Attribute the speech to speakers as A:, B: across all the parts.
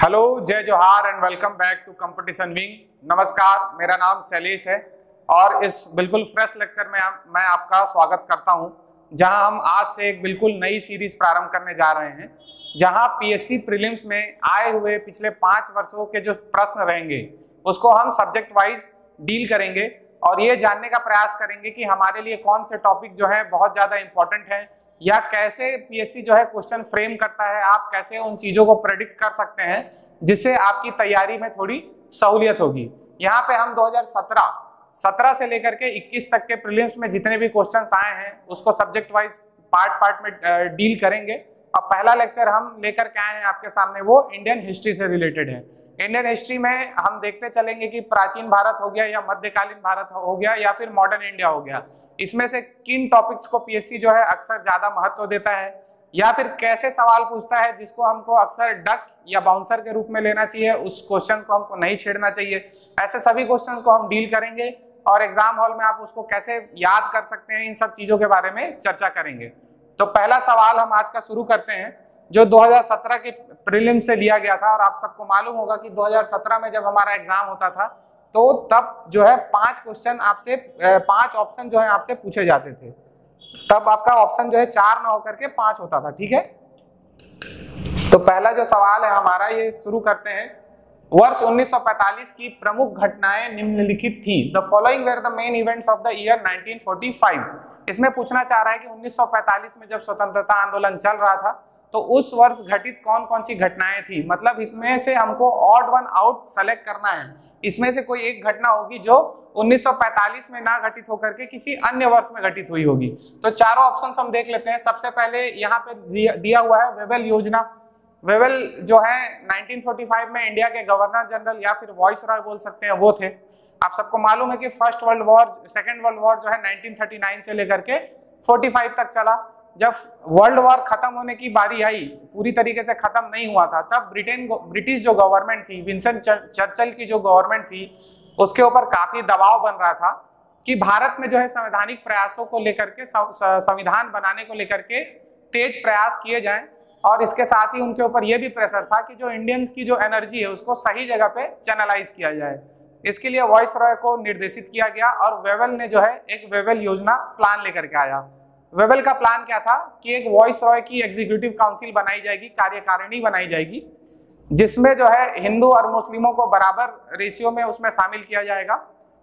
A: Hello, जय जोहार and welcome back to competition wing. नमस्कार, मेरा नाम शैलेश है और इस बिल्कुल फ्रेश लेक्चर में मैं आपका स्वागत करता हूं, जहां हम आज से एक बिल्कुल नई सीरीज प्रारंभ करने जा रहे हैं, जहां पीएससी प्रीलिम्स में आए हुए पिछले 5 वर्षों के जो प्रश्न रहेंगे उसको हम सब्जेक्ट वाइज डील करेंगे और ये जानने का प्रयास करेंगे कि हमारे लिए कौन से टॉपिक जो है बहुत ज़्यादा इंपॉर्टेंट है या कैसे पीएससी जो है क्वेश्चन फ्रेम करता है, आप कैसे उन चीज़ों को प्रेडिक्ट कर सकते हैं जिससे आपकी तैयारी में थोड़ी सहूलियत होगी। यहाँ पे हम 2017 से लेकर के 21 तक के प्रीलिम्स में जितने भी क्वेश्चंस आए हैं उसको सब्जेक्ट वाइज पार्ट में डील करेंगे। अब पहला लेक्चर हम लेकर के आए हैं आपके सामने, वो इंडियन हिस्ट्री से रिलेटेड है। इंडियन हिस्ट्री में हम देखते चलेंगे कि प्राचीन भारत हो गया या मध्यकालीन भारत हो गया या फिर मॉडर्न इंडिया हो गया, इसमें से किन टॉपिक्स को पीएससी जो है अक्सर ज्यादा महत्व देता है या फिर कैसे सवाल पूछता है जिसको हमको अक्सर डक या बाउंसर के रूप में लेना चाहिए, उस क्वेश्चन को हमको नहीं छेड़ना चाहिए। ऐसे सभी क्वेश्चन को हम डील करेंगे और एग्जाम हॉल में आप उसको कैसे याद कर सकते हैं, इन सब चीजों के बारे में चर्चा करेंगे। तो पहला सवाल हम आज का शुरू करते हैं जो 2017 के प्रीलिम से लिया गया था। और आप सबको मालूम होगा कि 2017 में जब हमारा एग्जाम होता था तो तब जो है 5 क्वेश्चन आपसे 5 ऑप्शन जो है आपसे पूछे जाते थे। तब आपका ऑप्शन जो है 4 ना होकर के 5 होता था, ठीक है। तो पहला जो सवाल है हमारा, ये शुरू करते हैं। वर्ष 1945 की प्रमुख घटनाएं निम्नलिखित थी। The following were the main events of the year 1945। इसमें पूछना चाह रहा है कि 1945 में जब स्वतंत्रता आंदोलन चल रहा था तो उस वर्ष घटित कौन कौन सी घटनाएं थी। मतलब इसमें से हमको ऑड वन आउट सेलेक्ट करना है, इसमें से कोई एक घटना होगी जो 1945 में ना घटित होकर के किसी अन्य वर्ष में घटित हुई होगी। तो चारों ऑप्शंस हम देख लेते हैं। सबसे पहले यहाँ पे दिया हुआ है वेवेल योजना। वेवेल जो है 1945 में इंडिया के गवर्नर जनरल या फिर वाइसरॉय बोल सकते हैं, वो थे। आप सबको मालूम है कि first world war, second world war जो है 1939 से लेकर के 45 तक चला। जब वर्ल्ड वॉर खत्म होने की बारी आई, पूरी तरीके से खत्म नहीं हुआ था, तब ब्रिटिश जो गवर्नमेंट थी, विंस्टन चर्चिल की जो गवर्नमेंट थी, उसके ऊपर काफी दबाव बन रहा था कि भारत में जो है संवैधानिक प्रयासों को लेकर के, संविधान बनाने को लेकर के तेज प्रयास किए जाएं। और इसके साथ ही उनके ऊपर यह भी प्रेशर था कि जो इंडियंस की जो एनर्जी है उसको सही जगह पे चैनलाइज किया जाए। इसके लिए वाइसरॉय को निर्देशित किया गया और वेवेल ने जो है एक वेवेल योजना प्लान लेकर के आया। वेवेल का प्लान क्या था कि एक वाइसरॉय की एग्जीक्यूटिव काउंसिल बनाई जाएगी, कार्यकारिणी बनाई जाएगी, जिसमें जो है हिंदू और मुस्लिमों को बराबर रेशियो में उसमें शामिल किया जाएगा।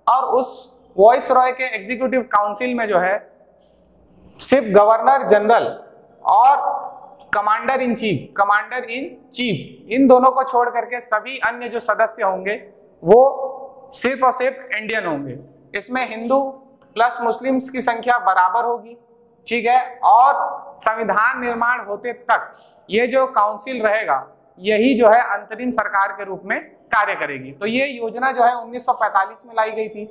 A: और उस वाइसरॉय के एग्जीक्यूटिव काउंसिल में जो है सिर्फ गवर्नर जनरल और कमांडर इन चीफ इन दोनों को छोड़ करके सभी अन्य जो सदस्य होंगे वो सिर्फ और सिर्फ इंडियन होंगे। इसमें हिंदू प्लस मुस्लिम्स की संख्या बराबर होगी, ठीक है। और संविधान निर्माण होते तक ये जो काउंसिल रहेगा यही जो है अंतरिम सरकार के रूप में कार्य करेगी। तो ये योजना जो है 1945 में लाई गई थी।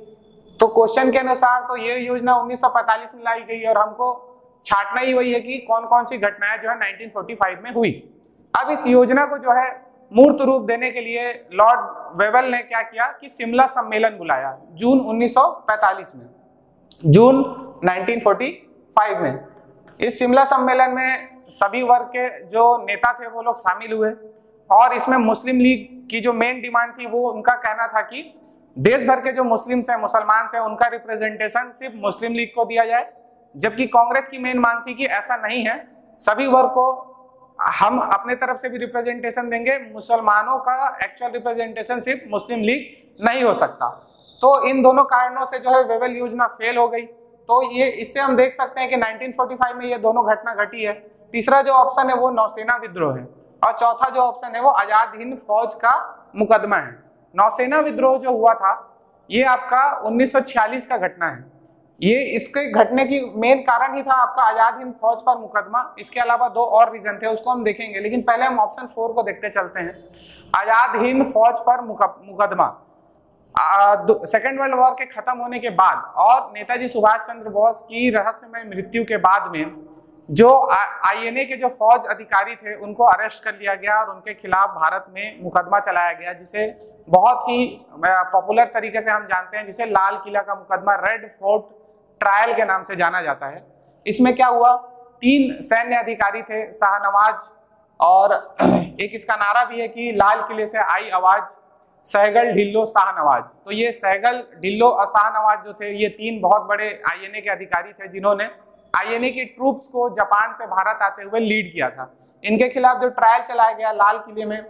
A: तो क्वेश्चन के अनुसार तो ये योजना 1945 में लाई गई और हमको छांटना ही वही है कि कौन कौन सी घटनाएं जो है 1945 में हुई। अब इस योजना को जो है मूर्त रूप देने के लिए लॉर्ड वेवेल ने क्या किया कि शिमला सम्मेलन बुलाया जून 1945 में, जून 1945 में। इस शिमला सम्मेलन में सभी वर्ग के जो नेता थे वो लोग शामिल हुए और इसमें मुस्लिम लीग की जो मेन डिमांड थी वो उनका कहना था कि देश भर के जो मुस्लिम्स हैं, मुसलमान हैं, उनका रिप्रेजेंटेशन सिर्फ मुस्लिम लीग को दिया जाए। जबकि कांग्रेस की मेन मांग थी कि ऐसा नहीं है, सभी वर्ग को हम अपने तरफ से भी रिप्रेजेंटेशन देंगे, मुसलमानों का एक्चुअल रिप्रेजेंटेशन सिर्फ मुस्लिम लीग नहीं हो सकता। तो इन दोनों कारणों से जो है वेवेल योजना फेल हो गई। तो ये इससे हम देख सकते हैं कि 1945 में ये दोनों घटना घटी है। तीसरा जो ऑप्शन है वो नौसेना विद्रोह है और चौथा जो ऑप्शन है वो आजाद हिंद फौज का मुकदमा है। नौसेना विद्रोह जो हुआ था ये आपका 1946 का घटना है। ये इसके घटने की मेन कारण ही था आपका आजाद हिंद फौज पर मुकदमा। इसके अलावा 2 और रीजन थे, उसको हम देखेंगे, लेकिन पहले हम ऑप्शन 4 को देखते चलते हैं। आजाद हिंद फौज पर मुकदमा सेकेंड वर्ल्ड वॉर के खत्म होने के बाद और नेताजी सुभाष चंद्र बोस की रहस्यमय मृत्यु के बाद में जो आईएनए के जो फौज अधिकारी थे उनको अरेस्ट कर लिया गया और उनके खिलाफ भारत में मुकदमा चलाया गया, जिसे बहुत ही पॉपुलर तरीके से हम जानते हैं, जिसे लाल किला का मुकदमा, रेड फोर्ट ट्रायल के नाम से जाना जाता है। इसमें क्या हुआ, 3 सैन्य अधिकारी थे, शाहनवाज और एक इसका नारा भी है कि लाल किले से आई आवाज, सहगल, ढिल्लो, शाहनवाज। तो ये सहगल, ढिल्लो और शाहनवाज जो थे, ये 3 बहुत बड़े आईएनए के अधिकारी थे जिन्होंने आईएनए की ट्रूप्स को जापान से भारत आते हुए लीड किया था। इनके खिलाफ जो ट्रायल चलाया गया लाल किले में,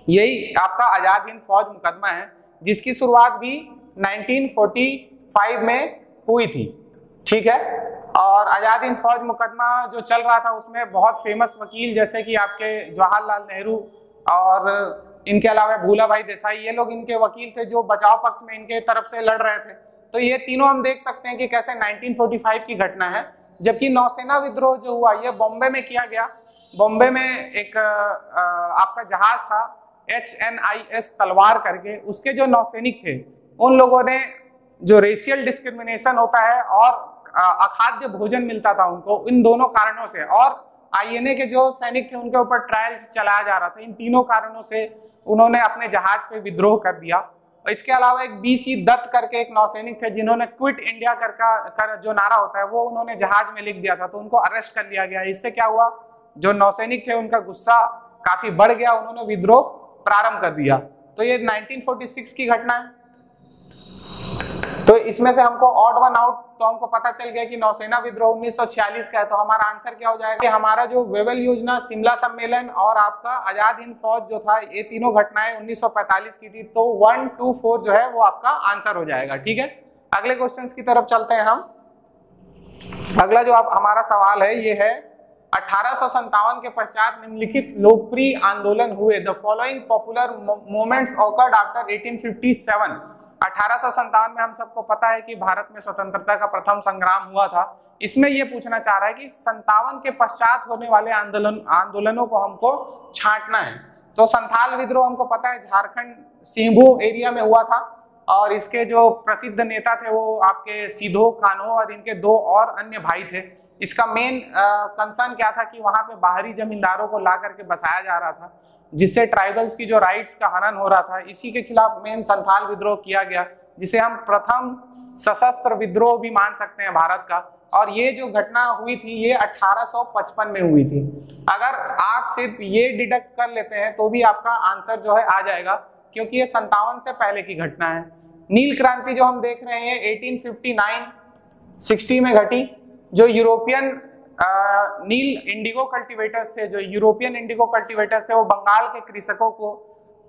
A: यही आपका आजाद हिंद फौज मुकदमा है, जिसकी शुरुआत भी 1945 में हुई थी। ठीक है, और आजाद हिंद फौज मुकदमा जो चल रहा था उसमें बहुत फेमस वकील जैसे कि आपके जवाहरलाल नेहरू और इनके अलावा भूला भाई देसाई, ये लोग इनके वकील थे जो बचाव पक्ष में इनके तरफ से लड़ रहे थे। तो ये तीनों हम देख सकते हैं कि कैसे 1945 की घटना है। जबकि नौसेना विद्रोह जो हुआ ये बॉम्बे में किया गया। बॉम्बे में एक आपका जहाज था HNIS तलवार करके, उसके जो नौसैनिक थे उन लोगों ने, जो रेशियल डिस्क्रिमिनेशन होता है और अखाद्य भोजन मिलता था उनको, इन दोनों कारणों से, और आईएनए के जो सैनिक थे उनके ऊपर ट्रायल चलाया जा रहा था, इन तीनों कारणों से उन्होंने अपने जहाज पे विद्रोह कर दिया। और इसके अलावा एक BC दत्त करके एक नौसैनिक थे जिन्होंने क्विट इंडिया कर जो नारा होता है वो उन्होंने जहाज में लिख दिया था, तो उनको अरेस्ट कर लिया गया। इससे क्या हुआ, जो नौसैनिक थे उनका गुस्सा काफी बढ़ गया, उन्होंने विद्रोह प्रारंभ कर दिया। तो ये 1946 की घटना है। तो इसमें से हमको ऑड वन आउट, तो हमको पता चल गया कि नौसेना विद्रोह 1946 का है। तो हमारा आंसर क्या हो जाएगा कि हमारा जो वेवल योजना, शिमला सम्मेलन और आपका आजाद हिंद फौज जो था, ये तीनों घटनाएं 1945 की थी। तो 1, 2, 4 जो है वो आपका आंसर हो जाएगा। ठीक है, अगले क्वेश्चंस की तरफ चलते हैं हम। अगला जो आप हमारा सवाल है ये है 1857 के पश्चात निम्नलिखित लोकप्रिय आंदोलन हुए। The following popular movements awkward after 1857। 1857 में हम सबको पता है कि भारत में स्वतंत्रता का प्रथम संग्राम हुआ था। इसमें यह पूछना चाह रहा है कि 57 के पश्चात होने वाले आंदोलनों को हमको छांटना है। तो संथाल विद्रोह हमको पता है झारखंड सिंहभूम एरिया में हुआ था, और इसके जो प्रसिद्ध नेता थे वो आपके सिधो कान्हो और इनके 2 और अन्य भाई थे। इसका मेन कंसर्न क्या था कि वहां पे बाहरी जमींदारों को ला करके बसाया जा रहा था, जिससे ट्राइबल्स की जो राइट्स का हनन हो रहा था। इसी के खिलाफ मेन संथाल विद्रोह किया गया, जिसे हम प्रथम सशस्त्र विद्रोह भी मान सकते हैं भारत का। और ये जो घटना हुई थी ये 1855 में हुई थी। अगर आप सिर्फ ये डिडक्ट कर लेते हैं तो भी आपका आंसर जो है आ जाएगा, क्योंकि ये 57 से पहले की घटना है। नील क्रांति जो हम देख रहे हैं 1859-60 में घटी। जो यूरोपियन नील इंडिगो कल्टीवेटर्स थे, जो यूरोपियन इंडिगो कल्टीवेटर्स थे, वो बंगाल के कृषकों को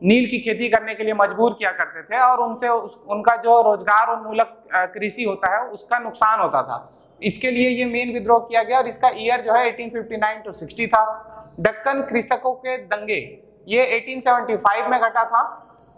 A: नील की खेती करने के लिए मजबूर किया करते थे, और उनसे उनका जो रोजगार उन्मूलक कृषि होता है उसका नुकसान होता था। इसके लिए ये मेन विद्रोह किया गया, और इसका ईयर जो है 1859-60 था। दक्कन कृषकों के दंगे ये 1875 में घटा था,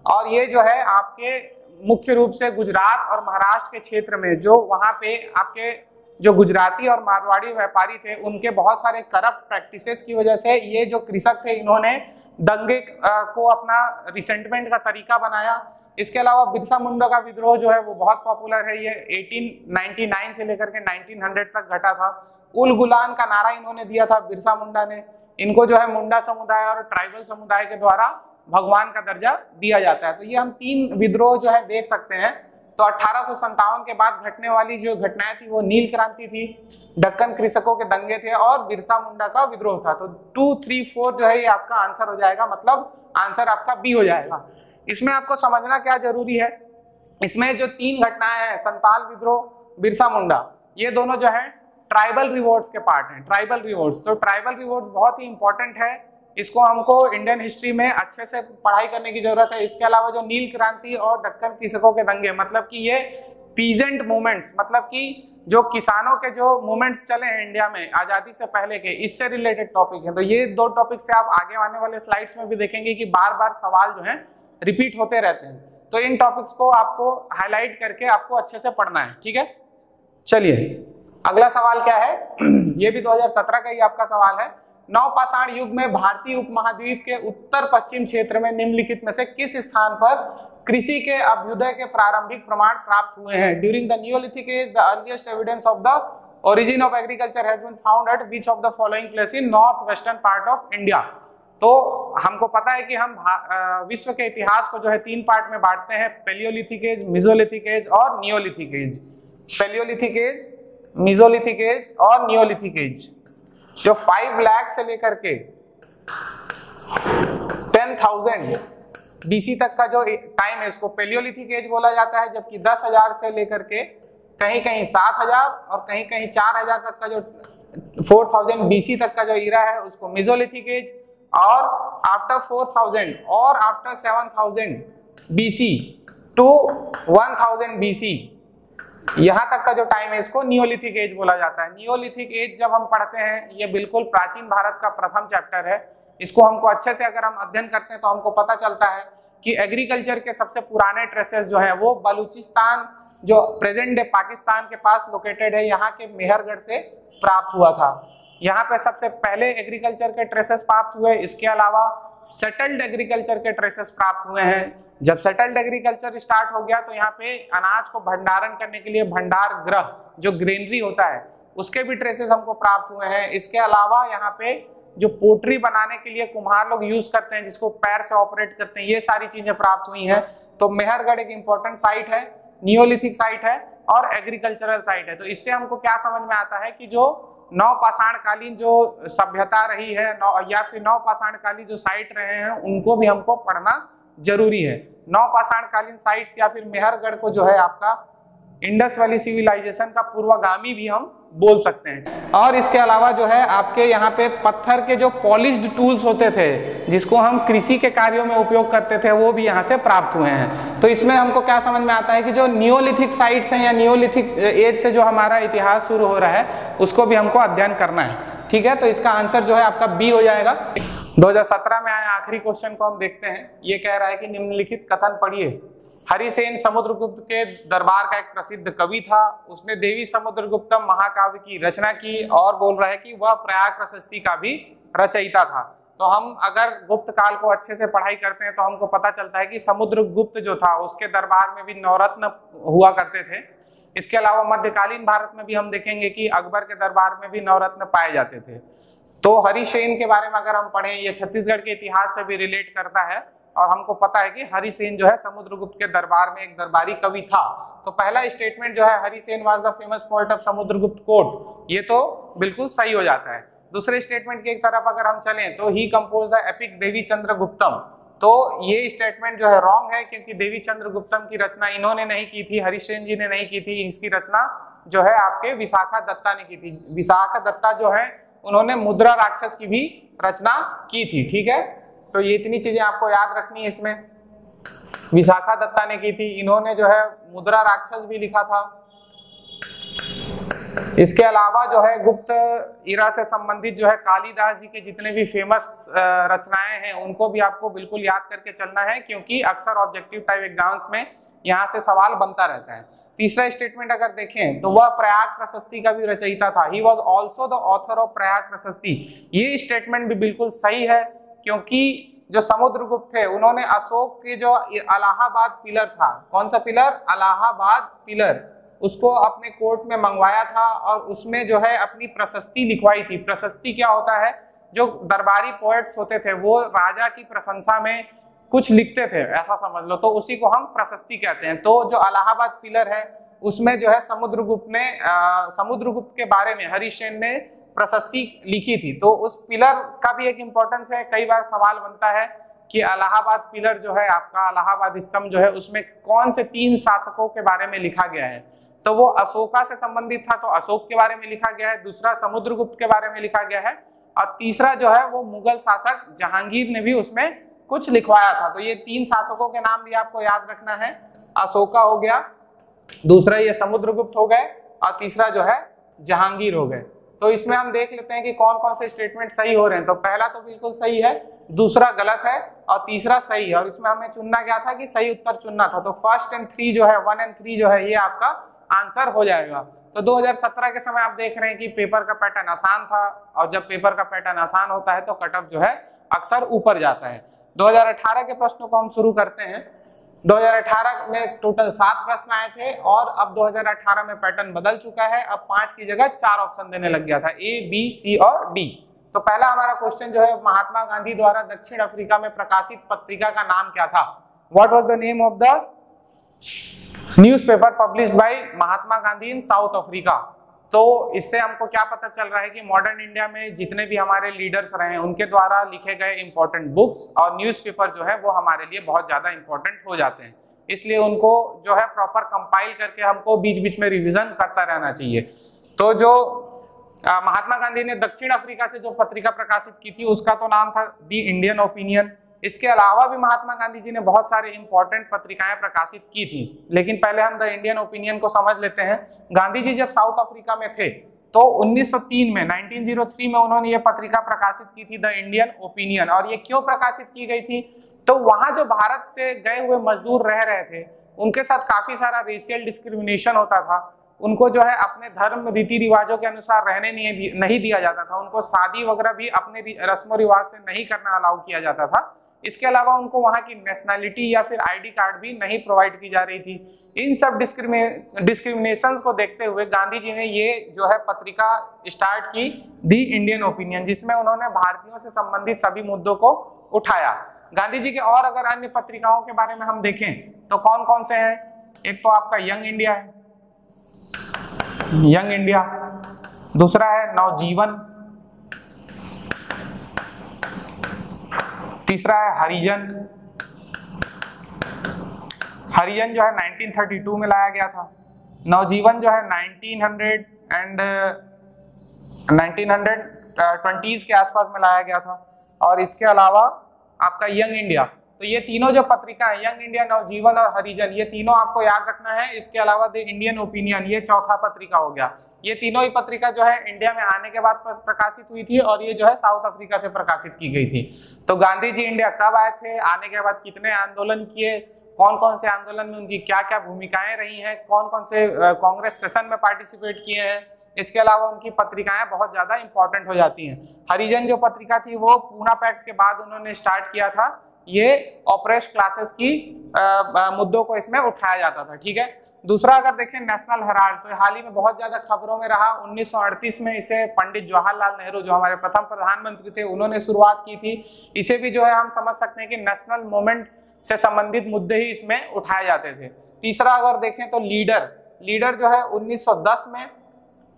A: और ये जो है आपके मुख्य रूप से गुजरात और महाराष्ट्र के क्षेत्र में, जो वहां पे आपके जो गुजराती और मारवाड़ी व्यापारी थे उनके बहुत सारे करप्ट प्रैक्टिसेस की वजह से ये जो कृषक थे इन्होंने दंगे को अपना रिसेंटमेंट का तरीका बनाया। इसके अलावा बिरसा मुंडा का विद्रोह जो है वो बहुत पॉपुलर है। ये 1899 से लेकर के 1900 तक घटा था। उल गुलान का नारा इन्होंने दिया था बिरसा मुंडा ने। इनको जो है मुंडा समुदाय और ट्राइबल समुदाय के द्वारा भगवान का दर्जा दिया जाता है। तो ये हम 3 विद्रोह जो है देख सकते हैं। तो 1857 के बाद घटने वाली जो घटनाएं थी वो नील क्रांति थी, दक्कन कृषकों के दंगे थे और बिरसा मुंडा का विद्रोह था। तो 2, 3, 4 जो है ये आपका आंसर हो जाएगा, मतलब आंसर आपका बी हो जाएगा। इसमें आपको समझना क्या जरूरी है, इसमें जो 3 घटनाएं हैं संताल विद्रोह, बिरसा मुंडा, ये दोनों जो है ट्राइबल रिवॉर्ड्स के पार्ट हैं। ट्राइबल रिवॉर्ड्स, तो ट्राइबल रिवॉर्ड्स बहुत ही इंपॉर्टेंट है, इसको हमको इंडियन हिस्ट्री में अच्छे से पढ़ाई करने की जरूरत है। इसके अलावा जो नील क्रांति और दक्कन कृषकों के दंगे, मतलब कि ये पीजेंट मूवमेंट्स, मतलब कि जो किसानों के जो मूवमेंट्स चले हैं इंडिया में आजादी से पहले के, इससे रिलेटेड टॉपिक है। तो ये 2 टॉपिक से आप आगे आने वाले स्लाइड्स में भी देखेंगे कि बार बार सवाल जो है रिपीट होते रहते हैं। तो इन टॉपिक्स को आपको हाईलाइट करके आपको अच्छे से पढ़ना है, ठीक है। चलिए अगला सवाल क्या है, ये भी 2017 का ही आपका सवाल है। नवपाषाण युग में भारतीय उपमहाद्वीप के उत्तर पश्चिम क्षेत्र में निम्नलिखित में से किस स्थान पर कृषि के अभ्युदय के प्रारंभिक प्रमाण प्राप्त हुए हैं? During the neolithic age the earliest evidence of the origin of agriculture has been found at which of the following place in north western part of India. तो हमको पता है कि हम विश्व के इतिहास को जो है 3 पार्ट में बांटते हैं, पेलियोलिथिक एज, मेसोलिथिक एज और neolithic age. Palaeolithic age, mesolithic age और नियोलिथिक एज। जो 5 लाख से लेकर के 10,000 BC तक का जो टाइम है इसको पेलियोलिथिक एज बोला जाता है, जबकि 10,000 से लेकर के कहीं कहीं 7,000 और कहीं कहीं 4,000 तक का जो 4,000 BC तक का जो इरा है उसको मेसोलिथिक एज, और आफ्टर 4,000 और आफ्टर 7,000 BC टू 1,000 BC यहाँ तक का जो टाइम है इसको नियोलिथिक एज बोला जाता है। नियोलिथिक एज जब हम पढ़ते हैं, ये बिल्कुल प्राचीन भारत का प्रथम चैप्टर है, इसको हमको अच्छे से अगर हम अध्ययन करते हैं तो हमको पता चलता है कि एग्रीकल्चर के सबसे पुराने ट्रेसेस जो है वो बलूचिस्तान, जो प्रेजेंट डे पाकिस्तान के पास लोकेटेड है, यहाँ के मेहरगढ़ से प्राप्त हुआ था। यहाँ पे सबसे पहले एग्रीकल्चर के ट्रेसेस प्राप्त हुए। इसके अलावा सेटल्ड एग्रीकल्चर के ट्रेसेस प्राप्त हुए हैं। जब सेटल्ड एग्रीकल्चर स्टार्ट हो गया तो यहाँ पे अनाज को भंडारण करने के लिए भंडार गृह जो ग्रेनरी होता है उसके भी ट्रेसेस हमको प्राप्त हुए हैं। इसके अलावा यहाँ पे जो पोट्री बनाने के लिए कुम्हार लोग यूज करते हैं, जिसको पैर से ऑपरेट करते हैं, ये सारी चीजें प्राप्त हुई हैं। तो मेहरगढ़ एक इंपॉर्टेंट साइट है, नियोलिथिक साइट है और एग्रीकल्चरल साइट है। तो इससे हमको क्या समझ में आता है कि जो नवपाषाणकालीन जो सभ्यता रही है या फिर नवपाषाणकालीन जो साइट रहे हैं उनको भी हमको पढ़ना जरूरी है। नवपाषाणकालीन साइट्स या फिर मेहरगढ़ को जो है आपका इंडस वैली सिविलाइजेशन का पूर्वगामी भी हम बोल सकते हैं। और इसके अलावा जो है आपके यहाँ पे पत्थर के जो पॉलिश्ड टूल्स होते थे जिसको हम कृषि के कार्यों में उपयोग करते थे वो भी यहाँ से प्राप्त हुए हैं। तो इसमें हमको क्या समझ में आता है कि जो नियोलिथिक साइट्स हैं या नियोलिथिक एज से जो हमारा इतिहास शुरू हो रहा है उसको भी हमको अध्ययन करना है। ठीक है, तो इसका आंसर जो है आपका बी हो जाएगा। 2017 में आए आखिरी क्वेश्चन को हम देखते हैं। ये कह रहा है कि निम्नलिखित कथन पढ़िए। हरिसेन समुद्रगुप्त के दरबार का एक प्रसिद्ध कवि था, उसने देवी समुद्रगुप्तम महाकाव्य की रचना की और बोल रहा है कि वह प्रयाग प्रशस्ति का भी रचयिता था। तो हम अगर गुप्त काल को अच्छे से पढ़ाई करते हैं तो हमको पता चलता है कि समुद्रगुप्त जो था उसके दरबार में भी नवरत्न हुआ करते थे। इसके अलावा मध्यकालीन भारत में भी हम देखेंगे कि अकबर के दरबार में भी नवरत्न पाए जाते थे। तो हरिसेन के बारे में अगर हम पढ़ें, ये छत्तीसगढ़ के इतिहास से भी रिलेट करता है और हमको पता है कि हरिसेन जो है समुद्रगुप्त के दरबार में एक दरबारी कवि था। तो पहला स्टेटमेंट जो है Harisena was the famous poet of Samudragupta court, ये तो बिल्कुल सही हो जाता है। दूसरे स्टेटमेंट की तरफ अगर हम चलें तो ही कंपोज द एपिक देवी चंद्रगुप्तम, तो ये स्टेटमेंट जो है रॉन्ग है क्योंकि देवी चंद्रगुप्तम की रचना इन्होंने नहीं की थी, हरिसेन जी ने नहीं की थी। इसकी रचना जो है आपके विशाखा दत्ता ने की थी। विशाखा दत्ता जो है उन्होंने मुद्रा राक्षस की भी रचना की थी। ठीक है, तो ये इतनी चीजें आपको याद रखनी है। इसमें विशाखा दत्ता ने की थी, इन्होंने जो है मुद्रा राक्षस भी लिखा था। इसके अलावा जो है गुप्त इरा से संबंधित जो है कालिदास जी के जितने भी फेमस रचनाएं हैं उनको भी आपको बिल्कुल याद करके चलना है क्योंकि अक्सर ऑब्जेक्टिव टाइप एग्जाम्स में यहाँ से सवाल बनता रहता है। तीसरा स्टेटमेंट अगर देखें तो वह प्रयाग प्रशस्ति का भी रचयिता था। He was also the author of Prayag प्रशस्ति। ये स्टेटमेंट भी बिल्कुल सही है क्योंकि जो समुद्रगुप्त थे उन्होंने अशोक के जो इलाहाबाद पिलर था, कौन सा पिलर, इलाहाबाद पिलर, उसको अपने कोर्ट में मंगवाया था और उसमें जो है अपनी प्रशस्ति लिखवाई थी। प्रशस्ति क्या होता है, जो दरबारी पोएट्स होते थे वो राजा की प्रशंसा में कुछ लिखते थे, ऐसा समझ लो, तो उसी को हम प्रशस्ति कहते हैं। तो जो इलाहाबाद पिलर है उसमें जो है समुद्रगुप्त के बारे में हरिसेन ने प्रशस्ति लिखी थी। तो उस पिलर का भी एक इंपॉर्टेंस है। कई बार सवाल बनता है कि इलाहाबाद पिलर जो है आपका, इलाहाबाद स्तंभ जो है उसमें कौन से 3 शासकों के बारे में लिखा गया है, तो वो अशोका से संबंधित था तो अशोक के बारे में लिखा गया है, दूसरा समुद्रगुप्त के बारे में लिखा गया है और तीसरा जो है वो मुगल शासक जहांगीर ने भी उसमें कुछ लिखवाया था। तो ये 3 शासकों के नाम भी आपको याद रखना है। अशोका हो गया, दूसरा ये समुद्रगुप्त हो गए और तीसरा जो है जहांगीर हो गए। तो इसमें हम देख लेते हैं कि कौन कौन से स्टेटमेंट सही हो रहे हैं। तो पहला तो बिल्कुल सही है, दूसरा गलत है और तीसरा सही है। और इसमें हमें चुनना क्या था कि सही उत्तर चुनना था। तो फर्स्ट एंड 3 जो है 1 और 3 जो है ये आपका आंसर हो जाएगा। तो 2017 के समय आप देख रहे हैं कि पेपर का पैटर्न आसान था और जब पेपर का पैटर्न आसान होता है तो कटऑफ जो है अक्सर ऊपर जाता है। 2018 के प्रश्नों को हम शुरू करते हैं। 2018 में टोटल 7 प्रश्न आए थे और अब 2018 में पैटर्न बदल चुका है। अब 5 की जगह 4 ऑप्शन देने लग गया था, A, B, C और D। तो पहला हमारा क्वेश्चन जो है महात्मा गांधी द्वारा दक्षिण अफ्रीका में प्रकाशित पत्रिका का नाम क्या था? What was the name of the newspaper published by Mahatma Gandhi in south Africa? तो इससे हमको क्या पता चल रहा है कि मॉडर्न इंडिया में जितने भी हमारे लीडर्स रहे हैं उनके द्वारा लिखे गए इंपॉर्टेंट बुक्स और न्यूज़पेपर जो है वो हमारे लिए बहुत ज़्यादा इंपॉर्टेंट हो जाते हैं, इसलिए उनको जो है प्रॉपर कंपाइल करके हमको बीच बीच में रिवीजन करता रहना चाहिए। तो जो महात्मा गांधी ने दक्षिण अफ्रीका से जो पत्रिका प्रकाशित की थी उसका तो नाम था दी इंडियन ओपिनियन। इसके अलावा भी महात्मा गांधी जी ने बहुत सारे इंपॉर्टेंट पत्रिकाएं प्रकाशित की थी, लेकिन पहले हम द इंडियन ओपिनियन को समझ लेते हैं। गांधी जी जब साउथ अफ्रीका में थे तो 1903 में 1903 में उन्होंने ये पत्रिका प्रकाशित की थी द इंडियन ओपिनियन। और ये क्यों प्रकाशित की गई थी, तो वहां जो भारत से गए हुए मजदूर रह रहे थे उनके साथ काफी सारा रेशियल डिस्क्रिमिनेशन होता था। उनको जो है अपने धर्म रीति रिवाजों के अनुसार रहने नहीं दिया जाता था, उनको शादी वगैरह भी अपने रस्मों रिवाज से नहीं करना अलाउ किया जाता था। इसके अलावा उनको वहां की नेशनैलिटी या फिर आईडी कार्ड भी नहीं प्रोवाइड की जा रही थी। इन सब डिस्क्रिमिनेशंस को देखते हुए गांधी जी ने ये जो है पत्रिका स्टार्ट की दी इंडियन ओपिनियन, जिसमें उन्होंने भारतीयों से संबंधित सभी मुद्दों को उठाया। गांधी जी के और अगर अन्य पत्रिकाओं के बारे में हम देखें तो कौन कौन से हैं, एक तो आपका यंग इंडिया है, यंग इंडिया, दूसरा है नवजीवन, तीसरा है हरिजन। हरिजन जो है 1932 में लाया गया था। नवजीवन जो है 1920s के आसपास में लाया गया था। और इसके अलावा आपका यंग इंडिया, तो ये तीनों जो पत्रिका है यंग इंडिया, नवजीवन और हरिजन, ये तीनों आपको याद रखना है। इसके अलावा द इंडियन ओपिनियन, ये चौथा पत्रिका हो गया। ये तीनों ही पत्रिका जो है इंडिया में आने के बाद प्रकाशित हुई थी और ये जो है साउथ अफ्रीका से प्रकाशित की गई थी। तो गांधी जी इंडिया कब आए थे, आने के बाद कितने आंदोलन किए, कौन कौन से आंदोलन में उनकी क्या क्या भूमिकाएं रही हैं, कौन कौन से कांग्रेस सेशन में पार्टिसिपेट किए हैं, इसके अलावा उनकी पत्रिकाएं बहुत ज्यादा इंपॉर्टेंट हो जाती हैं। हरिजन जो पत्रिका थी वो पूना पैक्ट के बाद उन्होंने स्टार्ट किया था। ये ऑपरेश क्लासेस की मुद्दों को इसमें उठाया जाता था, ठीक है। दूसरा अगर देखें नेशनल हेराल्ड, तो हाल ही में बहुत ज्यादा खबरों में रहा। 1938 में इसे पंडित जवाहरलाल नेहरू जो हमारे प्रथम प्रधानमंत्री थे उन्होंने शुरुआत की थी। इसे भी जो है हम समझ सकते हैं कि नेशनल मूवमेंट से संबंधित मुद्दे ही इसमें उठाए जाते थे। तीसरा अगर देखें तो लीडर जो है 1910 में,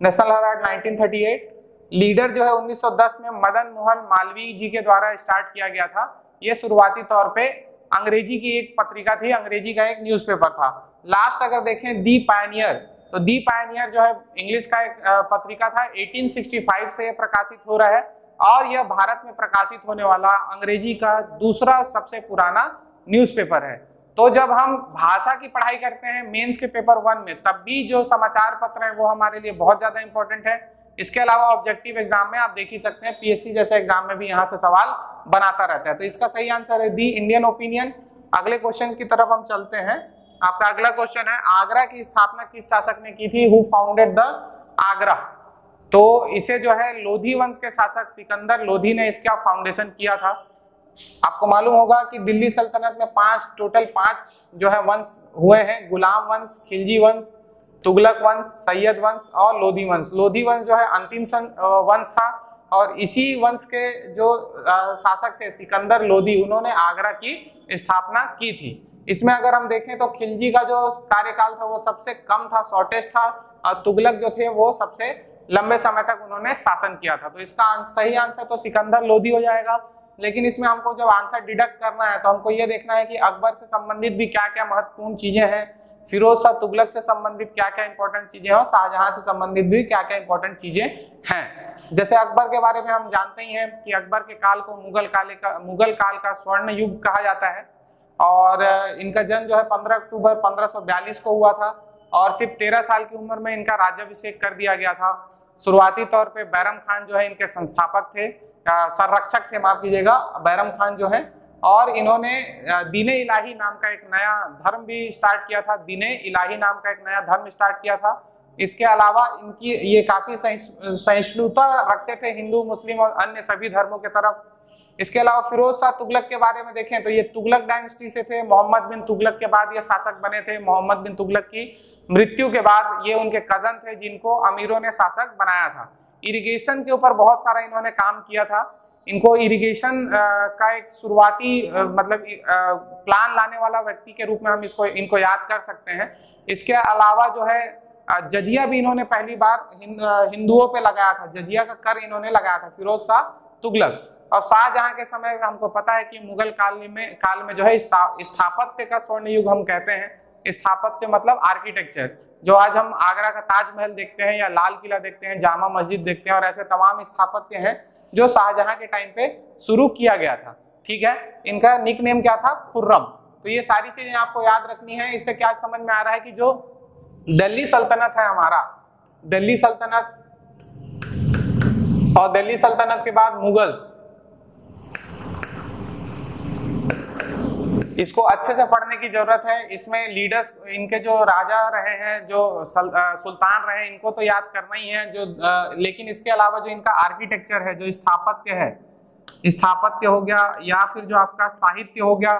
A: नेशनल हेराल्ड 1938, लीडर जो है 1910 में मदन मोहन मालवीय जी के द्वारा स्टार्ट किया गया था। ये शुरुआती तौर पे अंग्रेजी की एक पत्रिका थी, अंग्रेजी का एक न्यूज़पेपर था। लास्ट अगर देखें दी पायनियर, तो दी पायनियर जो है इंग्लिश का एक पत्रिका था, 1865 से प्रकाशित हो रहा है और यह भारत में प्रकाशित होने वाला अंग्रेजी का दूसरा सबसे पुराना न्यूज़पेपर है। तो जब हम भाषा की पढ़ाई करते हैं मेंस के पेपर 1 में, तब भी जो समाचार पत्र है वो हमारे लिए बहुत ज्यादा इंपॉर्टेंट है। इसके अलावा ऑब्जेक्टिव एग्जाम में आप देख ही सकते हैं, पीएससी जैसे एग्जाम में भी यहाँ से सवाल बनाता रहता है। तो इसका सही आंसर है दी इंडियन ओपिनियन। अगले क्वेश्चन की तरफ हम चलते हैं। आपका अगला क्वेश्चन है, आगरा की स्थापना किस शासक ने की थी? Who founded the Agra? तो इसे जो है लोधी वंश के शासक सिकंदर लोधी ने इसका फाउंडेशन किया था। आपको मालूम होगा कि दिल्ली सल्तनत में टोटल पांच जो है वंश हुए हैं, गुलाम वंश, खिलजी वंश, तुगलक वंश, सैयद वंश और लोधी वंश। लोधी वंश जो है अंतिम वंश था और इसी वंश के जो शासक थे सिकंदर लोधी, उन्होंने आगरा की स्थापना की थी। इसमें अगर हम देखें तो खिलजी का जो कार्यकाल था वो सबसे कम था, शॉर्टेस्ट था, और तुगलक जो थे वो सबसे लंबे समय तक उन्होंने शासन किया था। तो इसका सही आंसर तो सिकंदर लोधी हो जाएगा। लेकिन इसमें हमको जब आंसर डिडक्ट करना है तो हमको ये देखना है कि अकबर से संबंधित भी क्या क्या महत्वपूर्ण चीजें हैं, फिरोज शाह तुगलक से संबंधित क्या क्या इंपॉर्टेंट चीजें हैं और शाहजहां से संबंधित भी क्या क्या इंपॉर्टेंट चीजें हैं। जैसे अकबर के बारे में हम जानते ही हैं कि अकबर के काल को मुगल काल का स्वर्ण युग कहा जाता है और इनका जन्म जो है 15 अक्टूबर 1542 को हुआ था और सिर्फ 13 साल की उम्र में इनका राज्याभिषेक कर दिया गया था। शुरुआती तौर पे बैरम खान जो है इनके संस्थापक थे, संरक्षक थे, माफ कीजिएगा, बैरम खान जो है, और इन्होंने दीने इलाही नाम का एक नया धर्म भी स्टार्ट किया था। दीने इलाही नाम का एक नया धर्म स्टार्ट किया था। इसके अलावा इनकी ये काफी सहिष्णुता रखते थे हिंदू, मुस्लिम और अन्य सभी धर्मों के तरफ। इसके अलावा फिरोज शाह तुगलक के बारे में देखें तो ये तुगलक डायनेस्टी से थे। मोहम्मद बिन तुगलक के बाद ये शासक बने थे। मोहम्मद बिन तुगलक की मृत्यु के बाद ये उनके कजन थे जिनको अमीरों ने शासक बनाया था। इरिगेशन के ऊपर बहुत सारा इन्होंने काम किया था। इनको इरिगेशन का एक शुरुआती मतलब प्लान लाने वाला व्यक्ति के रूप में हम इनको याद कर सकते हैं। इसके अलावा जो है जजिया भी इन्होंने पहली बार हिंदुओं पे लगाया था, जजिया का कर इन्होंने लगाया था, फिरोज शाह तुगलक। और शाहजहां के समय में हमको पता है कि मुगल काल में जो है स्थापत्य का स्वर्ण युग हम कहते हैं। स्थापत्य मतलब आर्किटेक्चर, जो आज हम आगरा का ताजमहल देखते हैं या लाल किला देखते हैं, जामा मस्जिद देखते हैं, और ऐसे तमाम स्थापत्य हैं जो शाहजहां के टाइम पे शुरू किया गया था। ठीक है, इनका निक नेम क्या था? खुर्रम। तो ये सारी चीजें आपको याद रखनी है। इससे क्या समझ में आ रहा है कि जो दिल्ली सल्तनत है हमारा, दिल्ली सल्तनत और दिल्ली सल्तनत के बाद मुगल्स, इसको अच्छे से पढ़ने की जरूरत है। इसमें लीडर्स, इनके जो राजा रहे हैं, जो सुल्तान रहे, इनको तो याद करना ही है, लेकिन इसके अलावा जो इनका आर्किटेक्चर है, जो स्थापत्य है, स्थापत्य हो गया या फिर जो आपका साहित्य हो गया,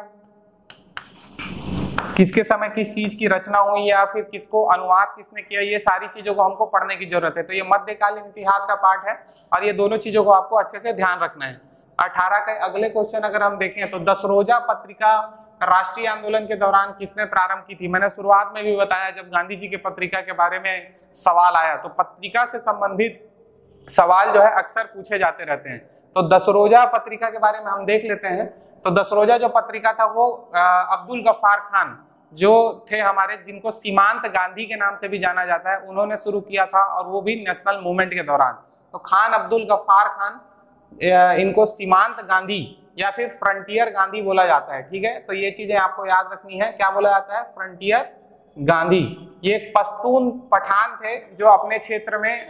A: किसके समय किस चीज की रचना हुई या फिर किसको अनुवाद किसने किया, ये सारी चीजों को हमको पढ़ने की जरूरत है। तो ये मध्यकालीन इतिहास का पार्ट है और ये दोनों चीजों को आपको अच्छे से ध्यान रखना है। 18 के अगले क्वेश्चन अगर हम देखें तो 10 रोजा पत्रिका राष्ट्रीय आंदोलन के दौरान किसने प्रारंभ की थी? मैंने शुरुआत में भी बताया, जब गांधी जी की पत्रिका के बारे में सवाल आया तो पत्रिका से संबंधित सवाल जो है अक्सर पूछे जाते रहते हैं। तो 10 रोजा पत्रिका के बारे में हम देख लेते हैं। तो 10 रोजा जो पत्रिका था वो अब्दुल गफ्फार खान जो थे हमारे, जिनको सीमांत गांधी के नाम से भी जाना जाता है, उन्होंने शुरू किया था, और वो भी नेशनल मूवमेंट के दौरान। तो खान अब्दुल गफ्फार खान, इनको सीमांत गांधी या फिर फ्रंटियर गांधी बोला जाता है। ठीक है, तो ये चीजें आपको याद रखनी है। क्या बोला जाता है? फ्रंटियर गांधी। ये एक पश्तून पठान थे जो अपने क्षेत्र में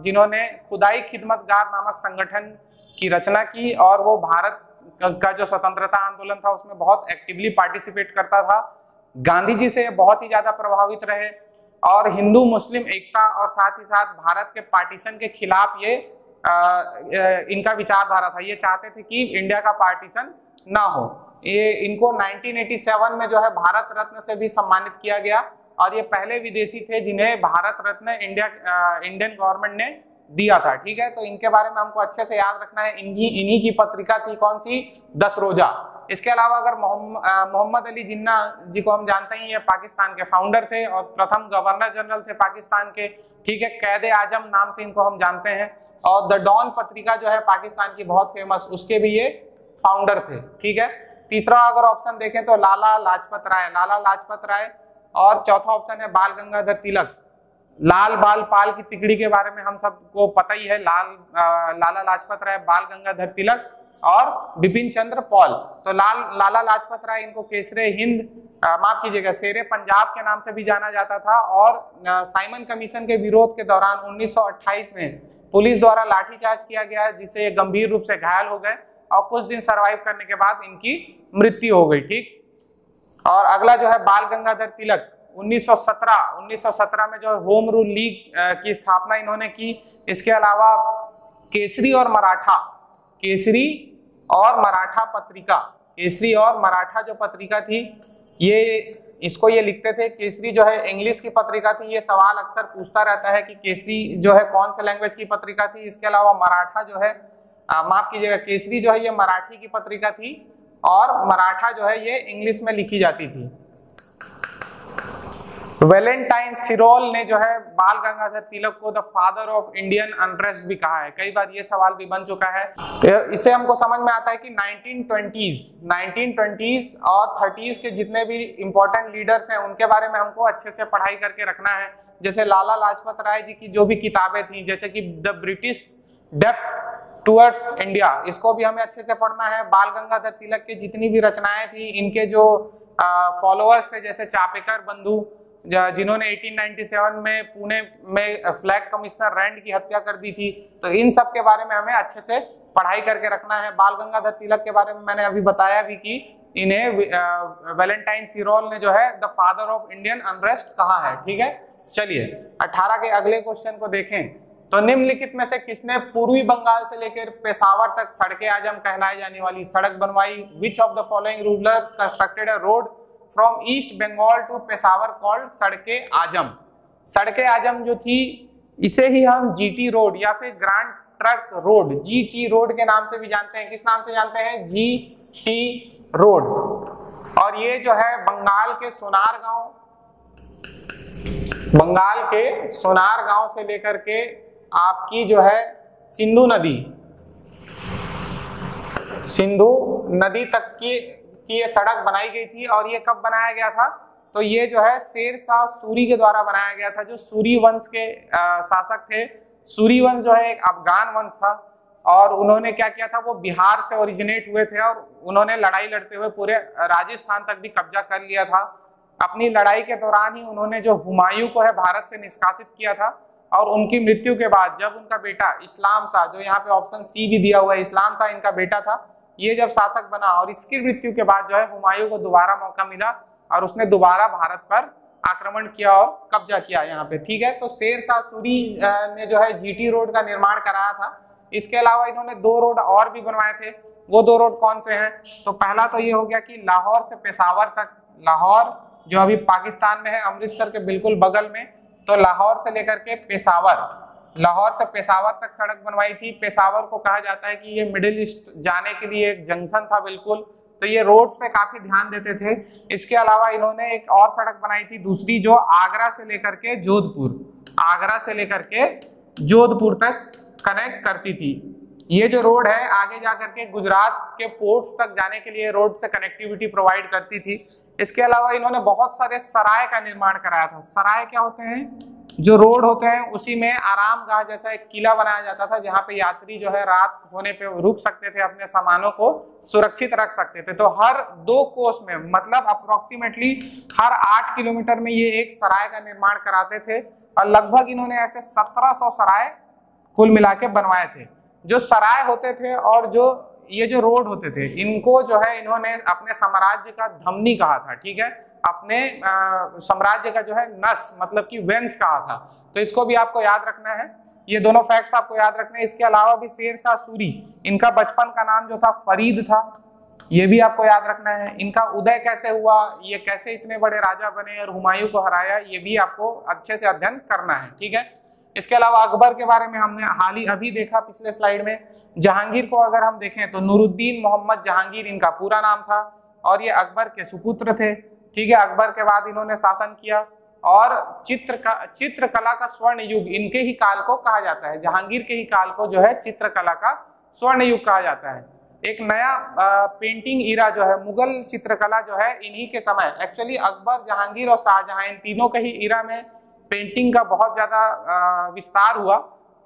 A: जिन्होंने खुदाई खिदमतगार नामक संगठन की रचना की, और वो भारत का जो स्वतंत्रता आंदोलन था उसमें बहुत एक्टिवली पार्टिसिपेट करता था। गांधी जी से बहुत ही ज्यादा प्रभावित रहे और हिंदू मुस्लिम एकता और साथ ही साथ भारत के पार्टीशन के खिलाफ ये इनका विचारधारा था। ये चाहते थे कि इंडिया का पार्टीशन ना हो। ये इनको 1987 में जो है भारत रत्न से भी सम्मानित किया गया, और ये पहले विदेशी थे जिन्हें भारत रत्न इंडियन गवर्नमेंट ने दिया था। ठीक है, तो इनके बारे में हमको अच्छे से याद रखना है। इन्हीं की पत्रिका थी कौन सी? 10 रोजा। इसके अलावा अगर मोहम्मद अली जिन्ना जी को हम जानते हैं, ये पाकिस्तान के फाउंडर थे और प्रथम गवर्नर जनरल थे पाकिस्तान के। ठीक है, कैद आजम नाम से इनको हम जानते हैं। और द डॉन पत्रिका जो है पाकिस्तान की बहुत फेमस, उसके भी ये फाउंडर थे। ठीक है, तीसरा अगर ऑप्शन देखें तो लाला लाजपत राय, और चौथा ऑप्शन है बाल गंगाधर तिलक। लाल बाल पाल की तिकड़ी के बारे में हम सबको पता ही है। लाला लाजपत राय, बाल गंगाधर तिलक और बिपिन चंद्र पॉल। तो लाला लाजपत राय, इनको केसरे हिंद, माफ कीजिएगा, शेरे पंजाब के नाम से भी जाना जाता था। और साइमन कमीशन के विरोध के दौरान 1928 में पुलिस द्वारा लाठीचार्ज किया गया, जिससे गंभीर रूप से घायल हो गए और कुछ दिन सरवाइव करने के बाद इनकी मृत्यु हो गई। ठीक, और अगला जो है बाल गंगाधर तिलक, 1917 में जो होम रूल लीग की स्थापना इन्होंने की। इसके अलावा केसरी और मराठा पत्रिका, केसरी और मराठा जो पत्रिका थी, ये लिखते थे। केसरी जो है इंग्लिश की पत्रिका थी। ये सवाल अक्सर पूछता रहता है कि केसरी जो है कौन से लैंग्वेज की पत्रिका थी। इसके अलावा मराठा जो है, माफ कीजिएगा, केसरी जो है ये मराठी की पत्रिका थी, और मराठा जो है ये इंग्लिश में लिखी जाती थी। वैलेंटाइन सिरोल ने जो है बाल गंगाधर तिलक को the father of Indian unrest भी कहा है। कई बार ये सवाल भी बन चुका है। इससे हमको समझ में आता है कि 1920s और 30s के जितने भी इंपॉर्टेंट लीडर्स हैं उनके बारे में हमको अच्छे से पढ़ाई करके रखना है। जैसे लाला लाजपत राय जी की जो भी किताबें थी, जैसे कि the British depth towards India, इसको भी हमें अच्छे से पढ़ना है। बाल गंगाधर तिलक की जितनी भी रचनाएं थी, इनके जो फॉलोअर्स थे जैसे चापेकर बंधु, जिन्होंने 1897 में पुणे में फ्लैग कमिश्नर रैंड की हत्या कर दी थी, तो इन सब के बारे में हमें अच्छे से पढ़ाई करके रखना है। बाल गंगाधर तिलक के बारे में मैंने अभी बताया भी कि इन्हें वैलेंटाइन सिरोल ने जो है the father of Indian unrest कहा है। ठीक है, चलिए 18 के अगले क्वेश्चन को देखें। तो निम्नलिखित में से किसने पूर्वी बंगाल से लेकर पेशावर तक सड़के आजम कहलाई जाने वाली सड़क बनवाई? Which of the following rulers constructed a road from east Bengal to Peshawar called Sadak-e-Azam? सड़के आजम जो थी, इसे ही हम जीटी रोड या फिर grand truck road, GT road के नाम से भी जानते हैं। किस नाम से जानते हैं? GT road. और ये जो है बंगाल के सोनार गांव बंगाल के सोनार गांव से लेकर के आपकी जो है सिंधु नदी तक की ये सड़क बनाई गई थी। और ये कब बनाया गया था? तो ये जो है शेर शाह सूरी के द्वारा बनाया गया था, जो सूरी वंश के शासक थे। सूरी वंश जो है एक अफगान वंश था और उन्होंने क्या किया था, वो बिहार से ओरिजिनेट हुए थे और उन्होंने लड़ाई लड़ते हुए पूरे राजस्थान तक भी कब्जा कर लिया था। अपनी लड़ाई के दौरान ही उन्होंने जो हुमायूं को है भारत से निष्कासित किया था और उनकी मृत्यु के बाद जब उनका बेटा इस्लाम शाह, जो यहाँ पे ऑप्शन सी भी दिया हुआ है, इस्लाम शाह इनका बेटा था, ये जब शासक बना और इसकी मृत्यु के बाद जो है हुमायूं को दोबारा मौका मिला और उसने दोबारा भारत पर आक्रमण किया और कब्जा किया यहाँ पे। ठीक है, तो शेर शाह सूरी ने जो है जीटी रोड का निर्माण कराया था। इसके अलावा इन्होंने 2 रोड और भी बनवाए थे। वो 2 रोड कौन से हैं? तो पहला तो ये हो गया कि लाहौर से पेशावर तक, लाहौर जो अभी पाकिस्तान में है, अमृतसर के बिल्कुल बगल में, तो लाहौर से लेकर के पेशावर, लाहौर से पेशावर तक सड़क बनवाई थी। पेशावर को कहा जाता है कि ये मिडिल ईस्ट जाने के लिए एक जंक्शन था बिल्कुल, तो ये रोड्स पे काफी ध्यान देते थे। इसके अलावा इन्होंने एक और सड़क बनाई थी दूसरी, जो आगरा से लेकर के जोधपुर, आगरा से लेकर के जोधपुर तक कनेक्ट करती थी। ये जो रोड है आगे जाकर के गुजरात के पोर्ट्स तक जाने के लिए रोड से कनेक्टिविटी प्रोवाइड करती थी। इसके अलावा इन्होंने बहुत सारे सराय का निर्माण कराया था। सराय क्या होते हैं? जो रोड होते हैं उसी में आरामगाह जैसा एक किला बनाया जाता था, जहाँ पे यात्री जो है रात होने पे रुक सकते थे, अपने सामानों को सुरक्षित रख सकते थे। तो हर 2 कोस में, मतलब अप्रोक्सीमेटली हर 8 किलोमीटर में ये एक सराय का निर्माण कराते थे और लगभग इन्होंने ऐसे 1700 सराय कुल मिला के बनवाए थे। जो सराय होते थे और जो ये जो रोड होते थे, इनको जो है इन्होंने अपने साम्राज्य का धमनी कहा था। ठीक है, अपने साम्राज्य का जो है नस, मतलब कि वेंस कहा था। तो इसको भी आपको याद रखना है, ये दोनों फैक्ट्स आपको याद रखना है। इसके अलावा भी शेर शाह सूरी, इनका बचपन का नाम जो था फरीद था, ये भी आपको याद रखना है। इनका उदय कैसे हुआ, ये कैसे इतने बड़े राजा बने और हुमायूं को हराया, ये भी आपको अच्छे से अध्ययन करना है। ठीक है, इसके अलावा अकबर के बारे में हमने हाल ही अभी देखा पिछले स्लाइड में। जहांगीर को अगर हम देखें तो नूरुद्दीन मोहम्मद जहांगीर इनका पूरा नाम था और ये अकबर के सुपुत्र थे। ठीक है, अकबर के बाद इन्होंने शासन किया और चित्रकला का स्वर्ण युग इनके ही काल को कहा जाता है। जहांगीर के ही काल को जो है चित्रकला का स्वर्ण युग कहा जाता है। एक नया पेंटिंग इरा जो है, मुगल चित्रकला जो है इन्हीं के समय, एक्चुअली अकबर, जहांगीर और शाहजहां, इन तीनों के ही इरा में पेंटिंग का बहुत ज्यादा विस्तार हुआ।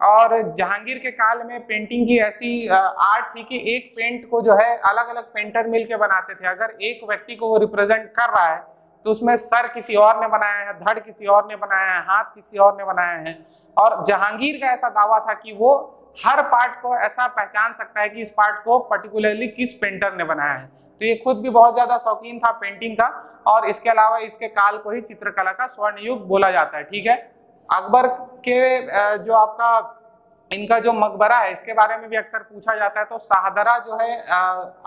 A: और जहांगीर के काल में पेंटिंग की ऐसी आर्ट थी कि एक पेंट को जो है अलग अलग पेंटर मिलके बनाते थे। अगर एक व्यक्ति को वो रिप्रेजेंट कर रहा है तो उसमें सर किसी और ने बनाया है, धड़ किसी और ने बनाया है, हाथ किसी और ने बनाया है। और जहांगीर का ऐसा दावा था कि वो हर पार्ट को ऐसा पहचान सकता है कि इस पार्ट को पर्टिकुलरली किस पेंटर ने बनाया है। तो ये खुद भी बहुत ज्यादा शौकीन था पेंटिंग का और इसके अलावा इसके काल को ही चित्रकला का स्वर्ण युग बोला जाता है। ठीक है, अकबर के जो आपका इनका जो मकबरा है इसके बारे में भी अक्सर पूछा जाता है। तो शाहदरा जो है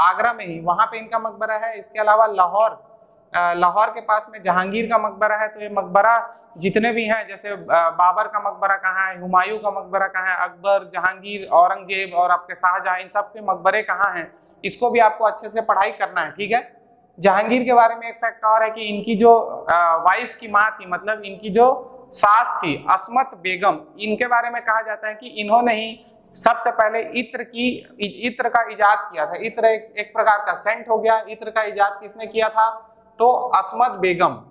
A: आगरा में ही, वहां पे इनका मकबरा है। इसके अलावा लाहौर के पास में जहांगीर का मकबरा है। तो ये मकबरा जितने भी हैं, जैसे बाबर का मकबरा कहाँ है, हुमायूं का मकबरा कहाँ है, अकबर, जहांगीर, औरंगजेब और आपके शाहजहां, इन सब के मकबरे कहाँ हैं, इसको भी आपको अच्छे से पढ़ाई करना है। ठीक है, जहांगीर के बारे में एक फैक्ट और है कि इनकी जो वाइफ की माँ थी, मतलब इनकी जो सास थी अस्मत बेगम, इनके बारे में कहा जाता है कि इन्होंने ही सबसे पहले इत्र का इजाद किया था। इत्र एक प्रकार का सेंट हो गया। इत्र का इजाद किसने किया था? तो अस्मत बेगम।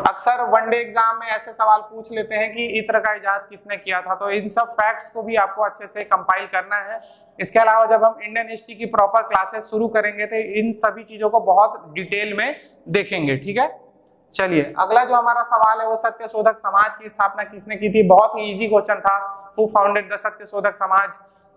A: अक्सर वनडे एग्जाम में ऐसे सवाल पूछ लेते हैं कि इत्र का इजाद किसने किया था। तो इन सब फैक्ट्स को भी आपको अच्छे से कंपाइल करना है। इसके अलावा जब हम इंडियन हिस्ट्री की प्रॉपर क्लासेस शुरू करेंगे तो इन सभी चीजों को बहुत डिटेल में देखेंगे। ठीक है, चलिए अगला जो हमारा सवाल है वो सत्यशोधक समाज की स्थापना किसने की थी। बहुत ही इजी क्वेश्चन था, who founded the Satyashodhak Samaj.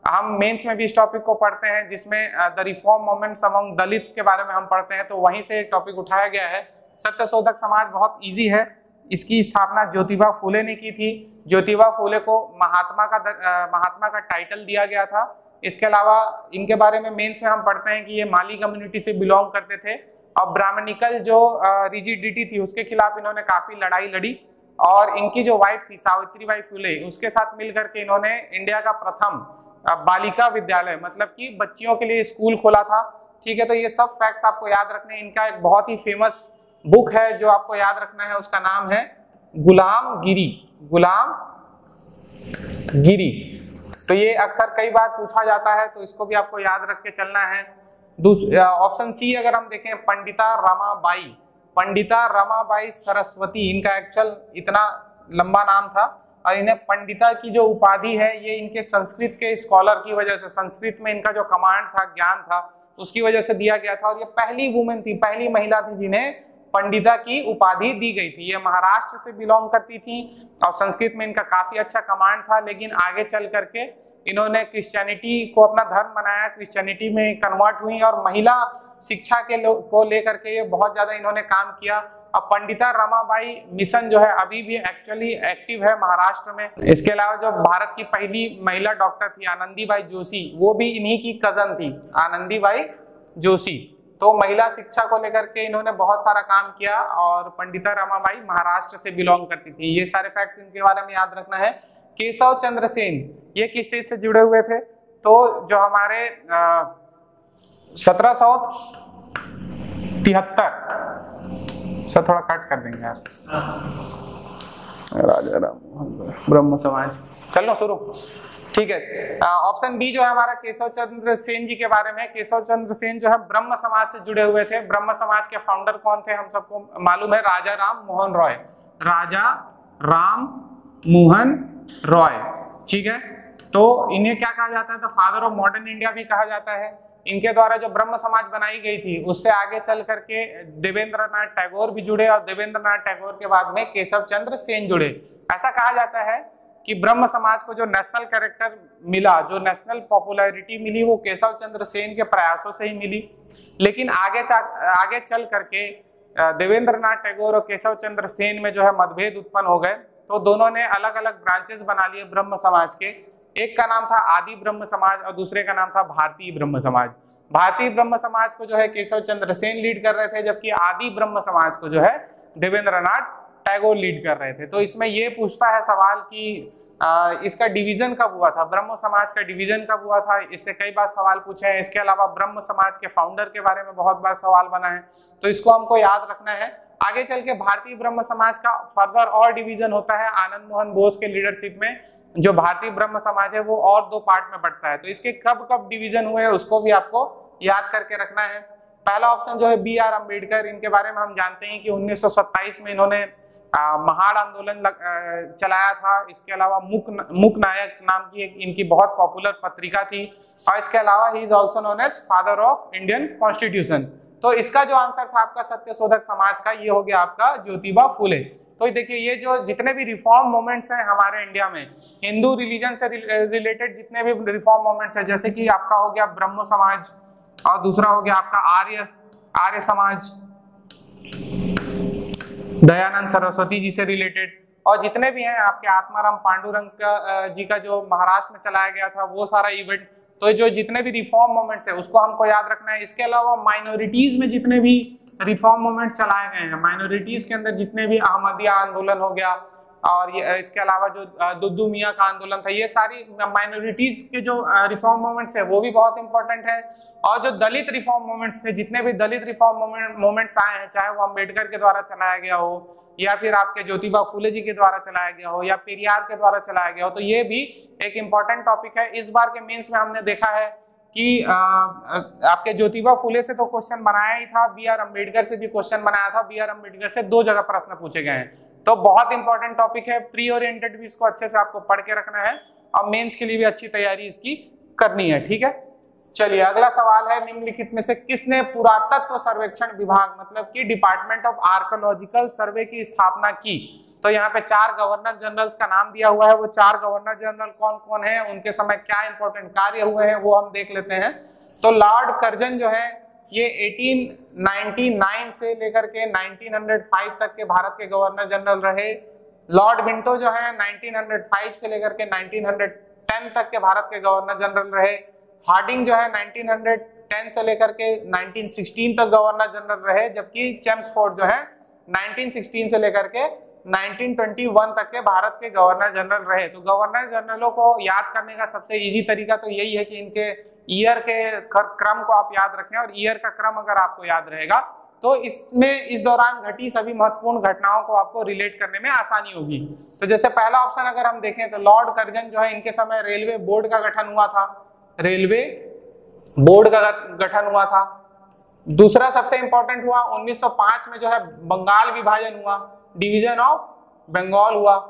A: हम मेंस में भी इस टॉपिक को पढ़ते हैं जिसमें the reform movements among Dalits के बारे में हम पढ़ते हैं, तो वहीं से एक टॉपिक उठाया गया है। सत्यशोधक समाज बहुत इजी है। इसकी स्थापना ज्योतिबा फूले ने की थी। ज्योतिबा फूले को महात्मा का टाइटल दिया गया था। इसके अलावा इनके बारे में मेंस में हम पढ़ते हैं कि ये माली कम्युनिटी से बिलोंग करते थे और ब्राह्मणिकल जो रिजिडिटी थी उसके खिलाफ इन्होंने काफी लड़ाई लड़ी। और इनकी जो वाइफ थी सावित्रीबाई फुले, उसके साथ मिलकर के इन्होंने इंडिया का प्रथम बालिका विद्यालय, मतलब कि बच्चियों के लिए स्कूल खोला था। ठीक है, तो ये सब फैक्ट्स आपको याद रखने। इनका एक बहुत ही फेमस बुक है जो आपको याद रखना है उसका नाम है गुलामगिरी, गुलामगिरी। तो ये अक्सर कई बार पूछा जाता है, तो इसको भी आपको याद रख के चलना है। ऑप्शन सी अगर हम देखें, पंडिता रमाबाई, पंडिता रमाबाई सरस्वती, इनका एक्चुअल इतना लंबा नाम था और इन्हें पंडिता की जो उपाधि है ये इनके संस्कृत के स्कॉलर की वजह से, संस्कृत में इनका जो कमांड था, ज्ञान था, उसकी वजह से दिया गया था। और ये पहली वुमेन थी, पहली महिला थी जिन्हें पंडिता की उपाधि दी गई थी। ये महाराष्ट्र से बिलोंग करती थी और संस्कृत में इनका काफी अच्छा कमांड था, लेकिन आगे चल करके इन्होंने क्रिश्चियनिटी को अपना धर्म बनाया, क्रिश्चियनिटी में कन्वर्ट हुई और महिला शिक्षा को लेकर के ये बहुत ज्यादा इन्होंने काम किया। अब पंडिता रमाबाई मिशन जो है अभी भी एक्चुअली एक्टिव है महाराष्ट्र में। इसके अलावा जो भारत की पहली महिला डॉक्टर थी आनंदीबाई जोशी, वो भी इन्हीं की कजन थी, आनंदीबाई जोशी। तो महिला शिक्षा को लेकर के इन्होंने बहुत सारा काम किया और पंडिता रमाबाई महाराष्ट्र से बिलोंग करती थी। ये सारे फैक्ट्स इनके बारे में याद रखना है। केशव चंद्र सेन, ये किस चीज से जुड़े हुए थे? तो जो हमारे 1773 सर थोड़ा कट कर देंगे यार, राजा राम ब्रह्म समाज, चल लो शुरू, ठीक है। ऑप्शन बी जो है हमारा केशव चंद्र सेन जी के बारे में। केशव चंद्र सेन जो है ब्रह्म समाज से जुड़े हुए थे। ब्रह्म समाज के फाउंडर कौन थे हम सबको मालूम है, राजा राम मोहन रॉय, राजा राम मोहन रॉय, ठीक है। तो इन्हें क्या कहा जाता है, तो फादर ऑफ मॉडर्न इंडिया भी कहा जाता है। इनके द्वारा जो ब्रह्म समाज बनाई गई थी उससे आगे चल करके देवेंद्रनाथ टैगोर भी जुड़े और देवेंद्रनाथ टैगोर के बाद में केशव चंद्र सेन जुड़े। ऐसा कहा जाता है कि ब्रह्म समाज को जो नेशनल कैरेक्टर मिला, जो नेशनल पॉपुलैरिटी मिली, वो केशव चंद्र सेन के प्रयासों से ही मिली। लेकिन आगे चल करके देवेंद्रनाथ टैगोर और केशव चंद्र सेन में जो है मतभेद उत्पन्न हो गए, तो दोनों ने अलग अलग ब्रांचेस बना लिए ब्रह्म समाज के। एक का नाम था आदि ब्रह्म समाज और दूसरे का नाम था भारतीय ब्रह्म समाज। भारतीय ब्रह्म समाज को जो है केशव चंद्र सेन लीड कर रहे थे, जबकि आदि ब्रह्म समाज को जो है देवेंद्रनाथ टैगोर लीड कर रहे थे। तो इसमें ये पूछता है सवाल कि इसका डिवीजन कब हुआ था, ब्रह्म समाज का डिवीजन कब हुआ था, इससे कई बार सवाल पूछे हैं। इसके अलावा ब्रह्म समाज के फाउंडर के बारे में बहुत बार सवाल बना है, तो इसको हमको याद रखना है। आगे चल के भारतीय ब्रह्म समाज का फर्दर और डिवीजन होता है आनंद मोहन बोस के लीडरशिप में। जो भारतीय ब्रह्म समाज है वो और दो पार्ट में बढ़ता है, तो इसके कब कब डिवीजन हुए उसको भी आपको याद करके रखना है। पहला ऑप्शन जो है बी आर अम्बेडकर, इनके बारे में हम जानते हैं कि 1927 में इन्होंने महाड़ आंदोलन चलाया था। इसके अलावा मुक नायक नाम की एक इनकी बहुत पॉपुलर पत्रिका थी, और इसके अलावा he is also known as father of Indian constitution. तो इसका जो आंसर था आपका सत्यशोधक समाज का, ये हो गया आपका ज्योतिबा फुले। तो देखिए ये जो जितने भी रिफॉर्म मूवमेंट्स हैं हमारे इंडिया में, हिंदू रिलीजन से रिलेटेड जितने भी रिफॉर्म मूवमेंट्स हैं, जैसे कि आपका हो गया ब्रह्म समाज और दूसरा हो गया आपका आर्य समाज, दयानंद सरस्वती जी से रिलेटेड, और जितने भी हैं आपके आत्माराम पांडुरंग जी का जो महाराष्ट्र में चलाया गया था वो सारा इवेंट। तो जो जितने भी रिफॉर्म मूवमेंट्स है उसको हमको याद रखना है। इसके अलावा माइनॉरिटीज में जितने भी रिफॉर्म मूवमेंट चलाए गए हैं, माइनॉरिटीज के अंदर जितने भी अहमदिया आंदोलन हो गया और इसके अलावा जो दुद्दू मियाँ का आंदोलन था, ये सारी माइनॉरिटीज के जो रिफॉर्म मूवमेंट्स है वो भी बहुत इंपॉर्टेंट है। और जो दलित रिफॉर्म मूवमेंट्स थे, जितने भी दलित रिफॉर्म मूवमेंट्स आए हैं, चाहे वो अम्बेडकर के द्वारा चलाया गया हो या फिर आपके ज्योतिबा फुले जी के द्वारा चलाया गया हो या पेरियार के द्वारा चलाया गया हो, तो ये भी एक इम्पॉर्टेंट टॉपिक है। इस बार के मेंस में हमने देखा है कि आपके ज्योतिबा फुले से तो क्वेश्चन बनाया ही था, बी आर अम्बेडकर से भी क्वेश्चन बनाया था। बी आर अम्बेडकर से 2 जगह प्रश्न पूछे गए हैं, तो बहुत इंपॉर्टेंट टॉपिक है। प्री ओरिएंटेड भी इसको अच्छे से आपको पढ़ के रखना है और मेंस के लिए भी अच्छी तैयारी इसकी करनी है, ठीक है। चलिए अगला सवाल है, निम्नलिखित में से किसने पुरातत्व सर्वेक्षण विभाग मतलब कि डिपार्टमेंट ऑफ आर्कोलॉजिकल सर्वे की स्थापना की? तो यहाँ पे 4 गवर्नर जनरल्स का नाम दिया हुआ है। वो 4 गवर्नर जनरल कौन कौन है, उनके समय क्या इंपॉर्टेंट कार्य हुए हैं, वो हम देख लेते हैं। तो लॉर्ड कर्जन जो है ये 1899 से लेकर के 1905 तक के भारत के गवर्नर जनरल रहे। लॉर्ड मिंटो जो है 1905 से लेकर के 1910 तक के भारत के गवर्नर जनरल रहे। हार्डिंग जो है 1910 से लेकर के 1916 तक गवर्नर जनरल रहे, जबकि चेम्सफोर्ड जो है 1916 से लेकर के 1921 तक के भारत के गवर्नर जनरल रहे। तो गवर्नर जनरलों को याद करने का सबसे इजी तरीका तो यही है कि इनके ईयर के क्रम को आप याद रखें, और ईयर का क्रम अगर आपको याद रहेगा तो इसमें इस दौरान घटी सभी महत्वपूर्ण घटनाओं को आपको रिलेट करने में आसानी होगी। तो जैसे पहला ऑप्शन अगर हम देखें तो लॉर्ड कर्जन जो है, इनके समय रेलवे बोर्ड का गठन हुआ था, रेलवे बोर्ड का गठन हुआ था। दूसरा सबसे इंपॉर्टेंट हुआ 1905 में जो है बंगाल विभाजन हुआ, डिवीजन ऑफ बंगाल हुआ,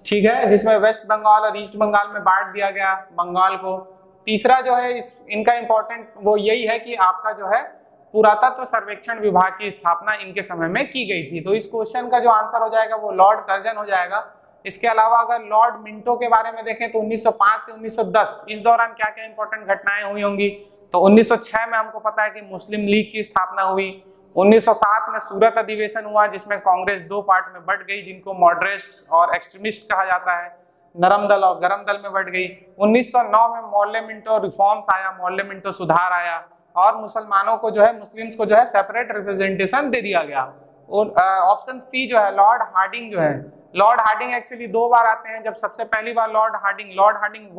A: ठीक है, जिसमें वेस्ट बंगाल और ईस्ट बंगाल में बांट दिया गया बंगाल को। तीसरा जो है इनका इंपॉर्टेंट वो यही है कि आपका जो है पुरातत्व सर्वेक्षण विभाग की स्थापना इनके समय में की गई थी। तो इस क्वेश्चन का जो आंसर हो जाएगा वो लॉर्ड कर्जन हो जाएगा। इसके अलावा अगर लॉर्ड मिंटो के बारे में देखें तो 1905 से 1910 इस दौरान क्या क्या इंपॉर्टेंट घटनाएं हुई होंगी। तो 1906 में हमको पता है कि मुस्लिम लीग की स्थापना हुई। 1907 में सूरत अधिवेशन हुआ जिसमें कांग्रेस दो पार्ट में बट गई, जिनको मॉडरेट्स और एक्सट्रीमिस्ट कहा जाता है, नरम दल और गरम दल में बट गई। 1909 में मोर्ले मिंटो रिफॉर्म्स आया, मोर्ले मिंटो सुधार आया और मुसलमानों को जो है, मुस्लिम्स को जो है सेपरेट रिप्रेजेंटेशन दे दिया गया। ऑप्शन सी जो है लॉर्ड हार्डिंग जो है, लॉर्ड हार्डिंग एक्चुअली दो बार आते हैं। जब सबसे पहली बार लॉर्ड हार्डिंग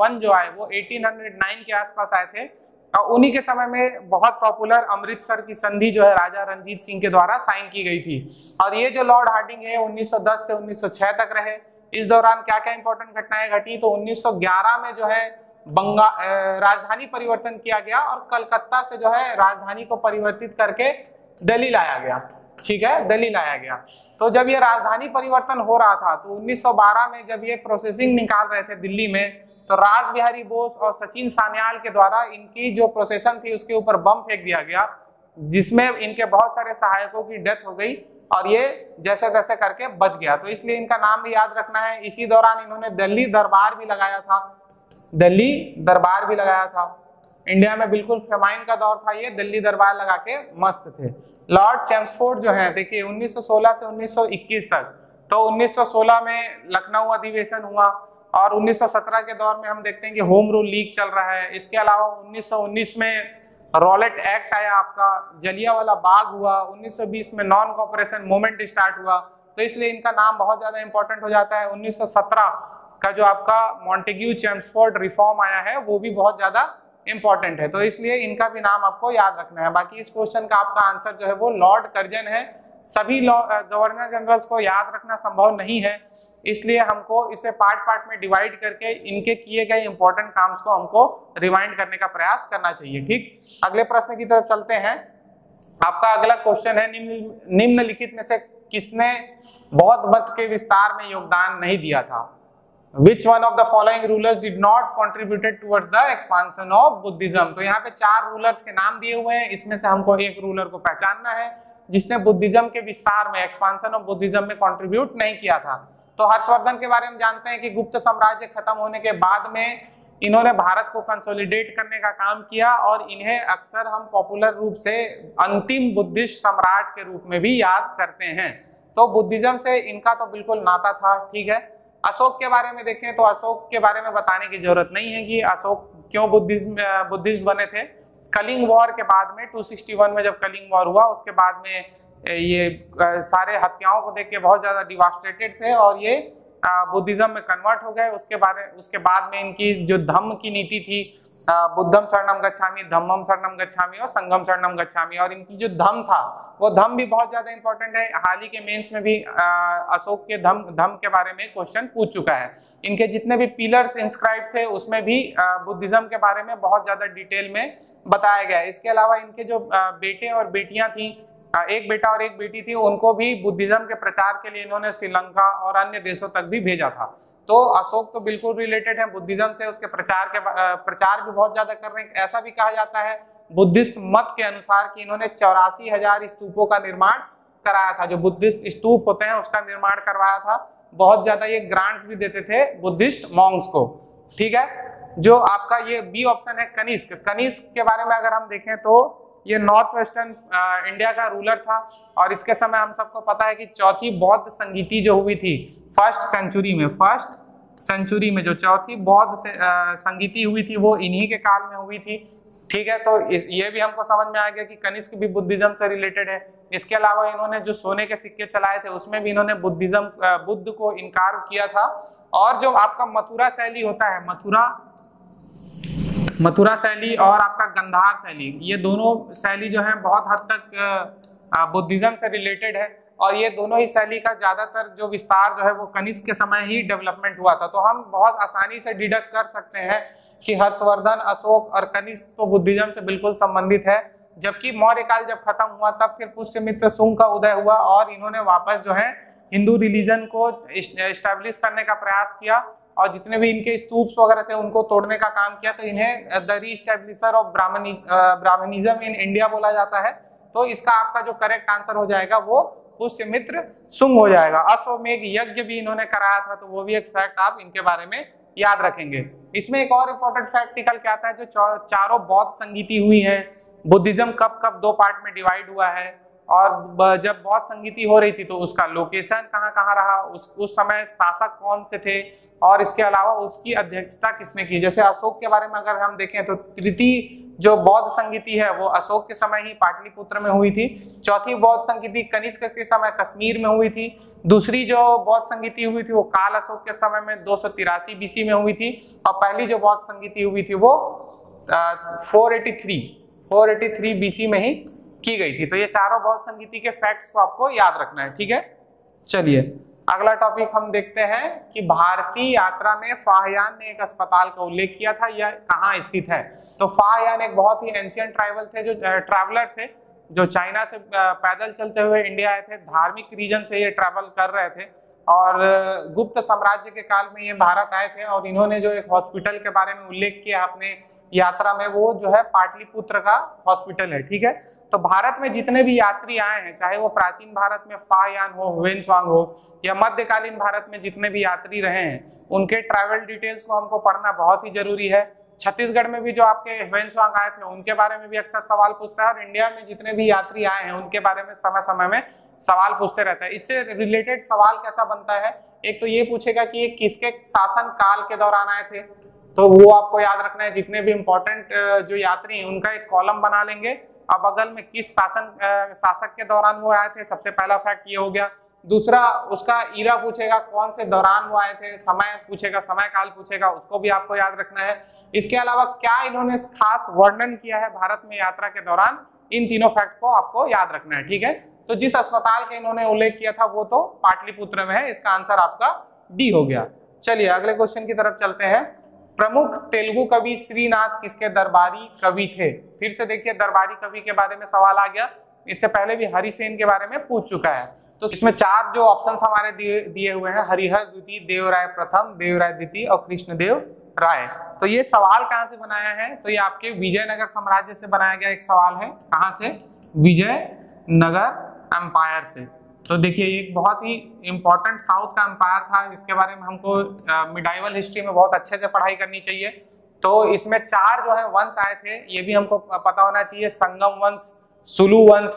A: 1 जो आए वो 1809 के आसपास आए थे और उन्हीं के समय में बहुत पॉपुलर अमृतसर की संधि जो है राजा रंजीत सिंह के द्वारा साइन की गई थी। और ये जो लॉर्ड हार्डिंग है 1910 से 1906 तक रहे। इस दौरान क्या क्या इंपॉर्टेंट घटनाएं घटी, तो 1911 में जो है राजधानी परिवर्तन किया गया और कलकत्ता से जो है राजधानी को परिवर्तित करके दिल्ली लाया गया, ठीक है, दिल्ली लाया गया। तो जब ये राजधानी परिवर्तन हो रहा था तो 1912 में जब ये प्रोसेसिंग निकाल रहे थे दिल्ली में, तो रास बिहारी बोस और सचिन सान्याल के द्वारा इनकी जो प्रोसेसन थी उसके ऊपर बम फेंक दिया गया, जिसमें इनके बहुत सारे सहायकों की डेथ हो गई और ये जैसे तैसे करके बच गया। तो इसलिए इनका नाम भी याद रखना है। इसी दौरान इन्होंने दिल्ली दरबार भी लगाया था, दिल्ली दरबार भी लगाया था। इंडिया में बिल्कुल फेमाइन का दौर था, ये दिल्ली दरबार लगा के मस्त थे। लॉर्ड चैम्सफोर्ड जो है, देखिए 1916 से 1921 तक, तो 1916 में लखनऊ अधिवेशन हुआ और 1917 के दौर में हम देखते हैं कि होम रूल लीग चल रहा है। इसके अलावा 1919 में रॉलेट एक्ट आया, आपका जलियांवाला बाग हुआ, 1920 में नॉन कॉपरेशन मूवमेंट स्टार्ट हुआ। तो इसलिए इनका नाम बहुत ज्यादा इंपॉर्टेंट हो जाता है। 1917 का जो आपका मॉन्टेग्यू चैम्सफोर्ड रिफॉर्म आया है वो भी बहुत ज्यादा इंपॉर्टेंट है, तो इसलिए इनका भी नाम आपको याद रखना है। बाकी इस क्वेश्चन का आपका आंसर जो है वो लॉर्ड कर्जन है। सभी गवर्नर जनरल्स को याद रखना संभव नहीं है, इसलिए हमको इसे पार्ट में डिवाइड करके इनके किए गए इंपॉर्टेंट काम्स को हमको रिमाइंड करने का प्रयास करना चाहिए। ठीक, अगले प्रश्न की तरफ चलते हैं। आपका अगला क्वेश्चन है, निम्नलिखित में से किसने बौद्ध मत के विस्तार में योगदान नहीं दिया था? Which one of the following rulers did not contributed towards the expansion of Buddhism? तो यहाँ पे 4 रूलर्स के नाम दिए हुए हैं, इसमें से हमको एक रूलर को पहचानना है जिसने बुद्धिज्म के विस्तार में, एक्सपांशन ऑफ बुद्धिज्म में कंट्रीब्यूट नहीं किया था। तो हर्षवर्धन के बारे में जानते हैं कि गुप्त साम्राज्य खत्म होने के बाद में इन्होंने भारत को कंसोलिडेट करने का काम किया और इन्हें अक्सर हम पॉपुलर रूप से अंतिम बुद्धिस्ट सम्राट के रूप में भी याद करते हैं। तो बुद्धिज्म से इनका तो बिल्कुल नाता था। ठीक है, अशोक के बारे में देखें तो अशोक के बारे में बताने की जरूरत नहीं है कि अशोक क्यों बुद्धिस्ट बने थे। कलिंग वॉर के बाद में 261 में जब कलिंग वॉर हुआ उसके बाद में ये सारे हत्याओं को देख के बहुत ज्यादा डिवास्टेटेड थे और ये बुद्धिज्म में कन्वर्ट हो गए। उसके बाद में इनकी जो धम्म की नीति थी, बुद्धम शरणम गच्छामि, धम्मम शरणम गच्छामि और संघम शरणम गच्छामि, और इनकी जो धम्म था वो धम्म भी बहुत ज्यादा इंपॉर्टेंट है। हाल ही के मेंस में भी अशोक के धम्म के बारे में क्वेश्चन पूछ चुका है। इनके जितने भी पिलर्स इंस्क्राइब थे उसमें भी बुद्धिज्म के बारे में बहुत ज्यादा डिटेल में बताया गया है। इसके अलावा इनके जो बेटे और बेटियां थी, एक बेटा और एक बेटी थी, उनको भी बुद्धिज्म के प्रचार के लिए इन्होंने श्रीलंका और अन्य देशों तक भी भेजा था। तो अशोक तो बिल्कुल रिलेटेड है बुद्धिज्म से, उसके प्रचार भी बहुत ज्यादा कर रहे हैं। ऐसा भी कहा जाता है बुद्धिस्ट मत के अनुसार कि इन्होंने 84,000 स्तूपों का निर्माण कराया था। जो बुद्धिस्ट स्तूप होते हैं उसका निर्माण करवाया था। बहुत ज्यादा ये ग्रांट्स भी देते थे बुद्धिस्ट मॉन्क्स को। ठीक है, जो आपका ये बी ऑप्शन है कनिष्क। कनिष्क के बारे में अगर हम देखें तो ये नॉर्थ वेस्टर्न इंडिया का रूलर था और इसके समय हम सबको पता है कि चौथी बौद्ध संगीति जो हुई थी फर्स्ट सेंचुरी में जो चौथी बौद्ध संगीति हुई थी वो इन्हीं के काल में हुई थी। ठीक है, तो ये भी हमको समझ में आ गया कि कनिष्क भी बुद्धिज्म से रिलेटेड है। इसके अलावा इन्होंने जो सोने के सिक्के चलाए थे उसमें भी इन्होंने बुद्ध को इनकार किया था। और जो आपका मथुरा शैली होता है, मथुरा शैली और आपका गंधार शैली, ये दोनों शैली जो है बहुत हद तक बुद्धिज्म से रिलेटेड है, और ये दोनों ही शैली का ज्यादातर जो विस्तार जो है वो कनिष्क के समय ही डेवलपमेंट हुआ था। तो हम बहुत आसानी से डिडक्ट कर सकते हैं कि हर्षवर्धन, अशोक और कनिष्क तो बुद्धिज्म से बिल्कुल संबंधित है, जबकि मौर्य काल जब खत्म हुआ तब फिर पुष्यमित्र शुंग का उदय हुआ और इन्होंने वापस जो है हिंदू रिलीजन को एस्टैब्लिश करने का प्रयास किया, और जितने भी इनके स्तूप्स वगैरह थे उनको तोड़ने का काम किया। तो इन्हें the reestablisher of Brahmanism in India बोला जाता है। तो इसका आपका जो करेक्ट आंसर हो जाएगा वो पुष्यमित्र शुंग हो जाएगा। अश्वमेध यज्ञ भी इन्होंने कराया था, तो वो भी एक फैक्ट आप इनके बारे में याद रखेंगे। इसमें एक और इम्पोर्टेंट फैक्ट निकल के आता है, जो चारों बौद्ध संगीति हुई है, बुद्धिज्म कब कब 2 पार्ट में डिवाइड हुआ है, और जब बौद्ध संगीति हो रही थी तो उसका लोकेशन कहाँ कहाँ रहा, उस समय शासक कौन से थे, और इसके अलावा उसकी अध्यक्षता किसने की। जैसे अशोक के बारे में अगर हम देखें तो तृतीय जो बौद्ध संगीति है वो अशोक के समय ही पाटलिपुत्र में हुई थी, चौथी बौद्ध संगीति कनिष्क के समय कश्मीर में हुई थी, दूसरी जो बौद्ध संगीति हुई थी वो काल अशोक के समय में 283 बीसी में हुई थी, और पहली जो बौद्ध संगीति हुई थी वो 483 बीसी में ही की गई थी। तो ये चारों बौद्ध संगीति के फैक्ट्स को आपको याद रखना है, ठीक है। चलिए अगला टॉपिक हम देखते हैं कि भारतीय यात्रा में फाहयान ने एक अस्पताल का उल्लेख किया था, यह कहाँ स्थित है। तो फाहयान एक बहुत ही एंशिएंट ट्राइबल थे, जो ट्रैवलर थे, जो चाइना से पैदल चलते हुए इंडिया आए थे, धार्मिक रीजन से ये ट्रैवल कर रहे थे, और गुप्त साम्राज्य के काल में ये भारत आए थे, और इन्होंने जो एक हॉस्पिटल के बारे में उल्लेख किया अपने यात्रा में, वो जो है पाटलिपुत्र का हॉस्पिटल है, ठीक है। तो भारत में जितने भी यात्री आए हैं, चाहे वो प्राचीन भारत में फाहयान हो, ह्वेनसांग हो, या मध्यकालीन भारत में जितने भी यात्री रहे हैं, उनके ट्रैवल डिटेल्स को हमको पढ़ना बहुत ही जरूरी है। छत्तीसगढ़ में भी जो आपके ह्वेनसांग आए थे उनके बारे में भी अक्सर सवाल पूछता है, और इंडिया में जितने भी यात्री आए हैं उनके बारे में समय समय में सवाल पूछते रहता है। इससे रिलेटेड सवाल कैसा बनता है, एक तो ये पूछेगा कि ये किसके शासन काल के दौरान आए थे, तो वो आपको याद रखना है। जितने भी इंपॉर्टेंट जो यात्री हैं उनका एक कॉलम बना लेंगे, अब बगल में किस शासक के दौरान वो आए थे, सबसे पहला फैक्ट ये हो गया। दूसरा उसका ईरा पूछेगा, कौन से दौरान वो आए थे, समय पूछेगा, समय काल पूछेगा, उसको भी आपको याद रखना है। इसके अलावा क्या इन्होंने खास वर्णन किया है भारत में यात्रा के दौरान, इन तीनों फैक्ट को आपको याद रखना है, ठीक है। तो जिस अस्पताल का इन्होंने उल्लेख किया था वो तो पाटलिपुत्र में है, इसका आंसर आपका डी हो गया। चलिए अगले क्वेश्चन की तरफ चलते हैं। प्रमुख तेलुगु कवि श्रीनाथ किसके दरबारी कवि थे। फिर से देखिए दरबारी कवि के बारे में सवाल आ गया, इससे पहले भी हरिसेन के बारे में पूछ चुका है। तो इसमें 4 जो ऑप्शंस हमारे दिए हुए हैं, हरिहर द्वितीय, देवराय प्रथम, देवराय द्वितीय और कृष्णदेव राय। तो ये सवाल कहाँ से बनाया है, तो ये आपके विजयनगर साम्राज्य से बनाया गया एक सवाल है। कहाँ से, विजयनगर एम्पायर से। तो देखिए एक बहुत ही इंपॉर्टेंट साउथ का एम्पायर था, इसके बारे में हमको मिडाइवल हिस्ट्री में बहुत अच्छे से पढ़ाई करनी चाहिए। तो इसमें 4 जो है वंश आए थे, ये भी हमको पता होना चाहिए, संगम वंश, सुलु वंश,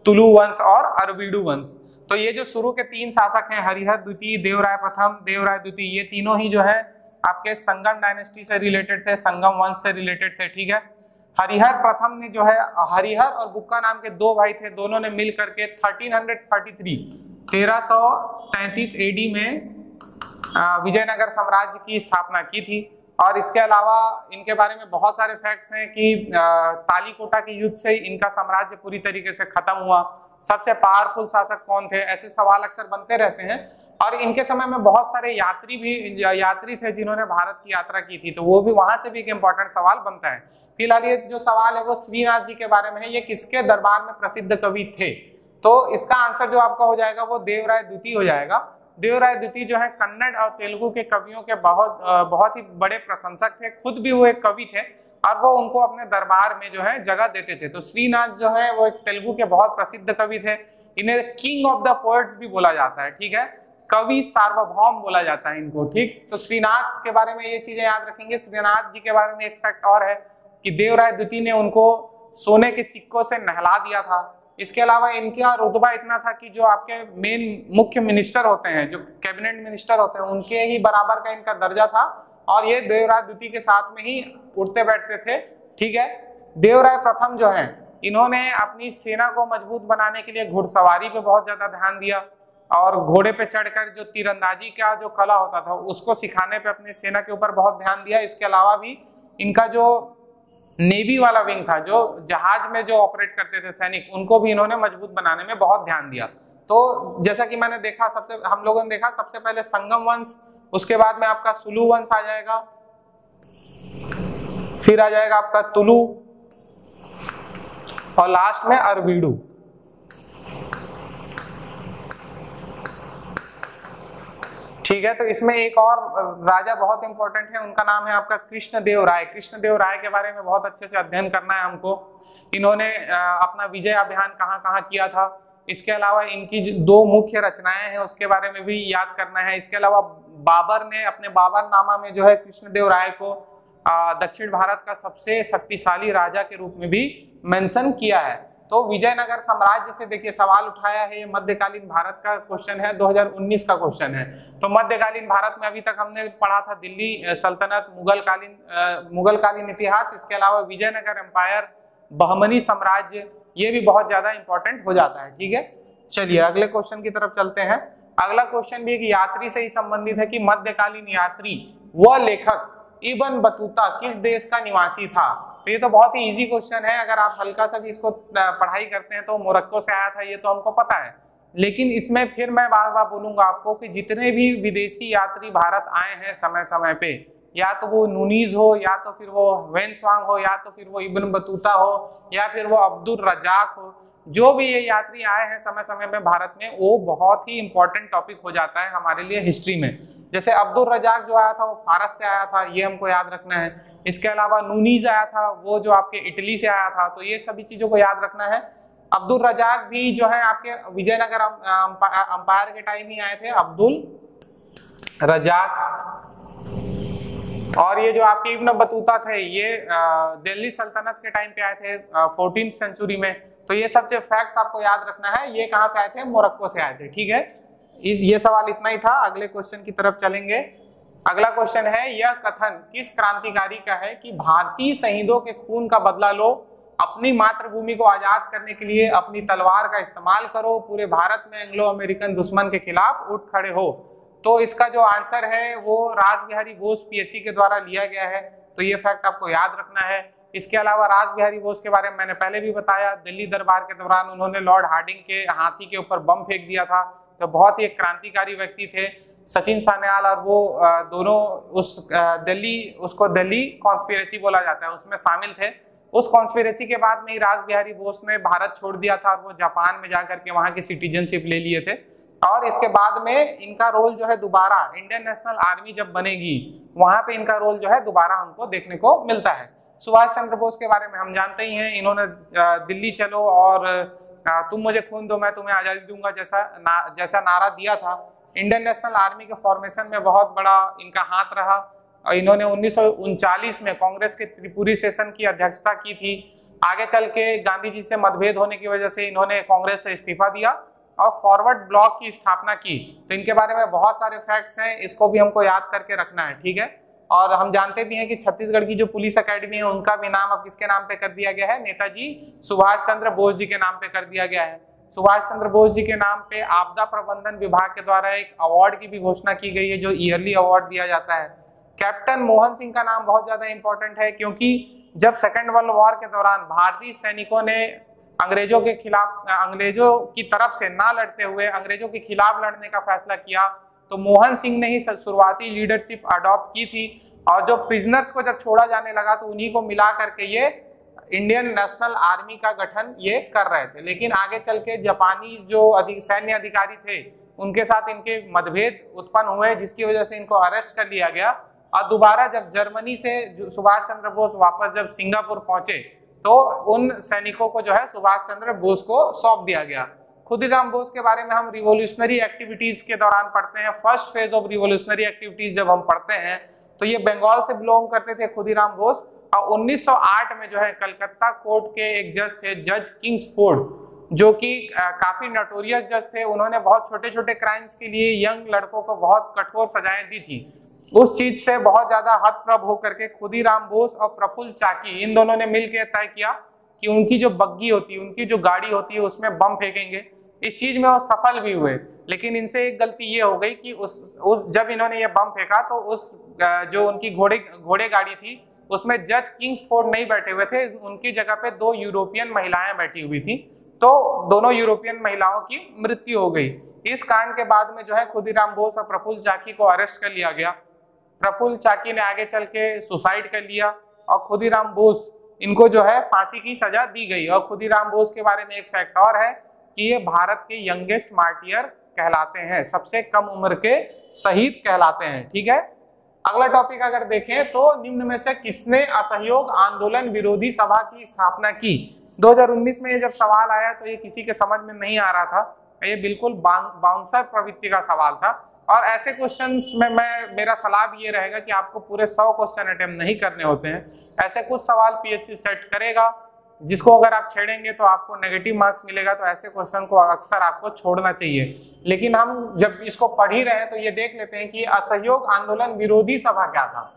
A: तुलु वंश और अरबीडु वंश। तो ये जो शुरू के 3 शासक हैं, हरिहर द्वितीय, देवराय प्रथम, देवराय द्वितीय, ये तीनों ही जो है आपके संगम डायनेस्टी से रिलेटेड थे, संगम वंश से रिलेटेड थे, ठीक है। हरिहर प्रथम ने जो है, हरिहर और बुक्का नाम के 2 भाई थे, दोनों ने मिल करके 1333 एडी में विजयनगर साम्राज्य की स्थापना की थी। और इसके अलावा इनके बारे में बहुत सारे फैक्ट्स हैं कि तालीकोटा के युद्ध से इनका साम्राज्य पूरी तरीके से खत्म हुआ। सबसे पावरफुल शासक कौन थे, ऐसे सवाल अक्सर बनते रहते हैं। और इनके समय में बहुत सारे यात्री थे जिन्होंने भारत की यात्रा की थी, तो वो भी वहां से भी एक इंपॉर्टेंट सवाल बनता है। फिलहाल ये जो सवाल है वो श्रीनाथ जी के बारे में है, ये किसके दरबार में प्रसिद्ध कवि थे। तो इसका आंसर जो आपका हो जाएगा वो देवराय द्वितीय हो जाएगा। देवराय द्वितीय जो है कन्नड़ और तेलुगु के कवियों के बहुत ही बड़े प्रशंसक थे, खुद भी वो एक कवि थे और वो उनको अपने दरबार में जो है जगह देते थे। तो श्रीनाथ जो है वो एक तेलुगु के बहुत प्रसिद्ध कवि थे, इन्हें किंग ऑफ द पोएट्स भी बोला जाता है, ठीक है, कवि सार्वभौम बोला जाता है इनको, ठीक। तो श्रीनाथ के बारे में ये चीजें याद रखेंगे। श्रीनाथ जी के बारे में एक फैक्ट और है कि देवराय द्वितीय ने उनको सोने के सिक्कों से नहला दिया था। इसके अलावा इनका रुतबा इतना था कि जो आपके मेन मुख्य मिनिस्टर होते हैं, जो कैबिनेट मिनिस्टर होते हैं, उनके ही बराबर का इनका दर्जा था और ये देवराय द्वितीय के साथ में ही उठते बैठते थे, ठीक है। देवराय प्रथम जो है इन्होंने अपनी सेना को मजबूत बनाने के लिए घुड़सवारी पे बहुत ज्यादा ध्यान दिया और घोड़े पे चढ़कर जो तीरंदाजी का जो कला होता था उसको सिखाने पे अपनी सेना के ऊपर बहुत ध्यान दिया। इसके अलावा भी इनका जो नेवी वाला विंग था, जो जहाज में जो ऑपरेट करते थे सैनिक, उनको भी इन्होंने मजबूत बनाने में बहुत ध्यान दिया। तो जैसा कि मैंने देखा, हम लोगों ने देखा सबसे पहले संगम वंश, उसके बाद में आपका सुलु वंश आ जाएगा, फिर आ जाएगा आपका तुलु, और लास्ट में अरबीडू। ठीक है, तो इसमें एक और राजा बहुत इंपॉर्टेंट है, उनका नाम है आपका कृष्णदेव राय। कृष्णदेव राय के बारे में बहुत अच्छे से अध्ययन करना है हमको। इन्होंने अपना विजय अभियान कहाँ कहाँ किया था, इसके अलावा इनकी दो मुख्य रचनाएं हैं उसके बारे में भी याद करना है। इसके अलावा बाबर ने अपने बाबरनामा में जो है कृष्णदेव राय को दक्षिण भारत का सबसे शक्तिशाली राजा के रूप में भी मेंशन किया है। तो विजयनगर साम्राज्य से देखिए सवाल उठाया है, ये मध्यकालीन भारत का क्वेश्चन है, 2019 का क्वेश्चन है। तो मध्यकालीन भारत में अभी तक हमने पढ़ा था दिल्ली सल्तनत, मुगलकालीन इतिहास, इसके अलावा विजयनगर एम्पायर, बहमनी साम्राज्य, ये भी बहुत ज्यादा इंपॉर्टेंट हो जाता है। ठीक है, चलिए अगले क्वेश्चन की तरफ चलते हैं। अगला क्वेश्चन भी एक यात्री से ही संबंधित है कि मध्यकालीन यात्री व लेखक इब्न बतूता किस देश का निवासी था। तो ये तो बहुत ही इजी क्वेश्चन है, अगर आप हल्का सा भी इसको पढ़ाई करते हैं तो मोरक्को से आया था, ये तो हमको पता है। लेकिन इसमें फिर मैं बार बार बोलूंगा आपको कि जितने भी विदेशी यात्री भारत आए हैं समय समय पे, या तो वो नूनीज हो, या तो फिर वो वेन्सवांग हो, या तो फिर वो इब्न बतूता हो, या फिर वो अब्दुल रजाक हो, जो भी ये यात्री आए हैं समय समय में भारत में, वो बहुत ही इंपॉर्टेंट टॉपिक हो जाता है हमारे लिए हिस्ट्री में। जैसे अब्दुल रजाक जो आया था वो फारस से आया था, ये हमको याद रखना है। इसके अलावा नूनीज आया था, वो जो आपके इटली से आया था, तो ये सभी चीजों को याद रखना है। अब्दुल रजाक भी जो है आपके विजयनगर अंपायर के टाइम ही आए थे, अब्दुल रजाक। और ये जो आपके इब्न बतूता थे, ये दिल्ली सल्तनत के टाइम पे आए थे 14वीं सेंचुरी में। तो ये सब जो फैक्ट्स आपको याद रखना है, ये कहाँ से आए थे, मोरक्को से आए थे। ठीक है, ये सवाल इतना ही था। अगले क्वेश्चन की तरफ चलेंगे। अगला क्वेश्चन है, यह कथन किस क्रांतिकारी का है कि भारतीय शहीदों के खून का बदला लो, अपनी मातृभूमि को आजाद करने के लिए अपनी तलवार का इस्तेमाल करो, पूरे भारत में एंग्लो अमेरिकन दुश्मन के खिलाफ उठ खड़े हो। तो इसका जो आंसर है वो रासबिहारी बोस पीएससी के द्वारा लिया गया है, तो ये फैक्ट आपको याद रखना है। इसके अलावा रासबिहारी बोस के बारे में मैंने पहले भी बताया, दिल्ली दरबार के दौरान उन्होंने लॉर्ड हार्डिंग के हाथी के ऊपर बम फेंक दिया था, तो बहुत ही एक क्रांतिकारी व्यक्ति थे। सचिन सान्याल और वो दोनों उसको दिल्ली कॉन्स्पिरेसी बोला जाता है, उसमें शामिल थे। उस कॉन्स्पिरेसी के बाद में ही रासबिहारी बोस ने भारत छोड़ दिया था और वो जापान में जाकर के वहां की सिटीजनशिप ले लिए थे। और इसके बाद में इनका रोल जो है दोबारा इंडियन नेशनल आर्मी जब बनेगी, वहां पे इनका रोल जो है दोबारा हमको देखने को मिलता है। सुभाष चंद्र बोस के बारे में हम जानते ही हैं, इन्होंने दिल्ली चलो और तुम मुझे खून दो मैं तुम्हें आजादी दूंगा जैसा नारा दिया था। इंडियन नेशनल आर्मी के फॉर्मेशन में बहुत बड़ा इनका हाथ रहा और इन्होंने 1939 में कांग्रेस के त्रिपुरी सेशन की अध्यक्षता की थी। आगे चल के गांधी जी से मतभेद होने की वजह से इन्होंने कांग्रेस से इस्तीफा दिया और फॉरवर्ड ब्लॉक की स्थापना की। तो इनके बारे में बहुत सारे फैक्ट्स हैं, इसको भी हमको याद करके रखना है। ठीक है, और हम जानते भी हैं कि छत्तीसगढ़ की जो पुलिस एकेडमी है उनका भी नाम अब किसके नाम पे कर दिया गया है, नेताजी सुभाष चंद्र बोस जी के नाम पे कर दिया गया है। सुभाष चंद्र बोस जी के नाम पे आपदा प्रबंधन विभाग के द्वारा एक अवार्ड की भी घोषणा की गई है, जो ईयरली अवार्ड दिया जाता है। कैप्टन मोहन सिंह का नाम बहुत ज्यादा इंपॉर्टेंट है, क्योंकि जब सेकेंड वर्ल्ड वॉर के दौरान भारतीय सैनिकों ने अंग्रेजों के खिलाफ, अंग्रेजों की तरफ से ना लड़ते हुए अंग्रेजों के खिलाफ लड़ने का फैसला किया, तो मोहन सिंह ने ही शुरुआती लीडरशिप अडॉप्ट की थी। और जो प्रिजनर्स को जब छोड़ा जाने लगा तो उन्हीं को मिला करके ये इंडियन नेशनल आर्मी का गठन ये कर रहे थे। लेकिन आगे चल के जापानी जो सैन्य अधिकारी थे उनके साथ इनके मतभेद उत्पन्न हुए, जिसकी वजह से इनको अरेस्ट कर लिया गया। और दोबारा जब जर्मनी से सुभाष चंद्र बोस वापस जब सिंगापुर पहुंचे तो उन सैनिकों को जो है सुभाष चंद्र बोस को सौंप दिया गया। खुदीराम बोस के बारे में हम रिवोल्यूशनरी एक्टिविटीज के दौरान पढ़ते हैं, first phase of revolutionary activities जब हम पढ़ते हैं तो ये बंगाल से बिलोंग करते थे खुदीराम बोस। और 1908 में जो है कलकत्ता कोर्ट के एक जज थे, जज किंग्सफोर्ड, जो कि काफी नोटोरियस जज थे। उन्होंने बहुत छोटे छोटे क्राइम्स के लिए यंग लड़कों को बहुत कठोर सजाएं दी थी। उस चीज से बहुत ज्यादा हतप्रभ होकर के खुदीराम बोस और प्रफुल्ल चाकी इन दोनों ने मिलकर तय किया कि उनकी जो बग्गी होती है, उनकी जो गाड़ी होती है, उसमें बम फेंकेंगे। इस चीज में वो सफल भी हुए, लेकिन इनसे एक गलती ये हो गई कि उस जब इन्होंने ये बम फेंका तो उस जो उनकी घोड़े गाड़ी थी उसमें जज किंग्सफोर्ड नहीं बैठे हुए थे, उनकी जगह पे 2 यूरोपियन महिलाएं बैठी हुई थी। तो दोनों यूरोपियन महिलाओं की मृत्यु हो गई। इस कांड के बाद में जो है खुदीराम बोस और प्रफुल्ल चाकी को अरेस्ट कर लिया गया। प्रफुल्ल चाकी ने आगे चल के सुसाइड कर लिया और खुदीराम बोस इनको जो है फांसी की सजा दी गई। और खुदीराम बोस के बारे में एक फैक्ट और है कि ये भारत के यंगेस्ट मार्टियर कहलाते हैं, सबसे कम उम्र के शहीद कहलाते हैं। ठीक है, अगला टॉपिक अगर देखें तो निम्न में से किसने असहयोग आंदोलन विरोधी सभा की स्थापना की। 2019 में ये जब सवाल आया तो ये किसी के समझ में नहीं आ रहा था, ये बिल्कुल बाउंसर प्रवृत्ति का सवाल था। और ऐसे क्वेश्चंस में मेरा सलाह भी ये रहेगा कि आपको पूरे 100 क्वेश्चन अटेम्प्ट नहीं करने होते हैं। ऐसे कुछ सवाल पीएससी सेट करेगा जिसको अगर आप छेड़ेंगे तो आपको नेगेटिव मार्क्स मिलेगा, तो ऐसे क्वेश्चन को अक्सर आपको छोड़ना चाहिए। लेकिन हम जब इसको पढ़ ही रहे हैं तो ये देख लेते हैं कि असहयोग आंदोलन विरोधी सभा क्या था।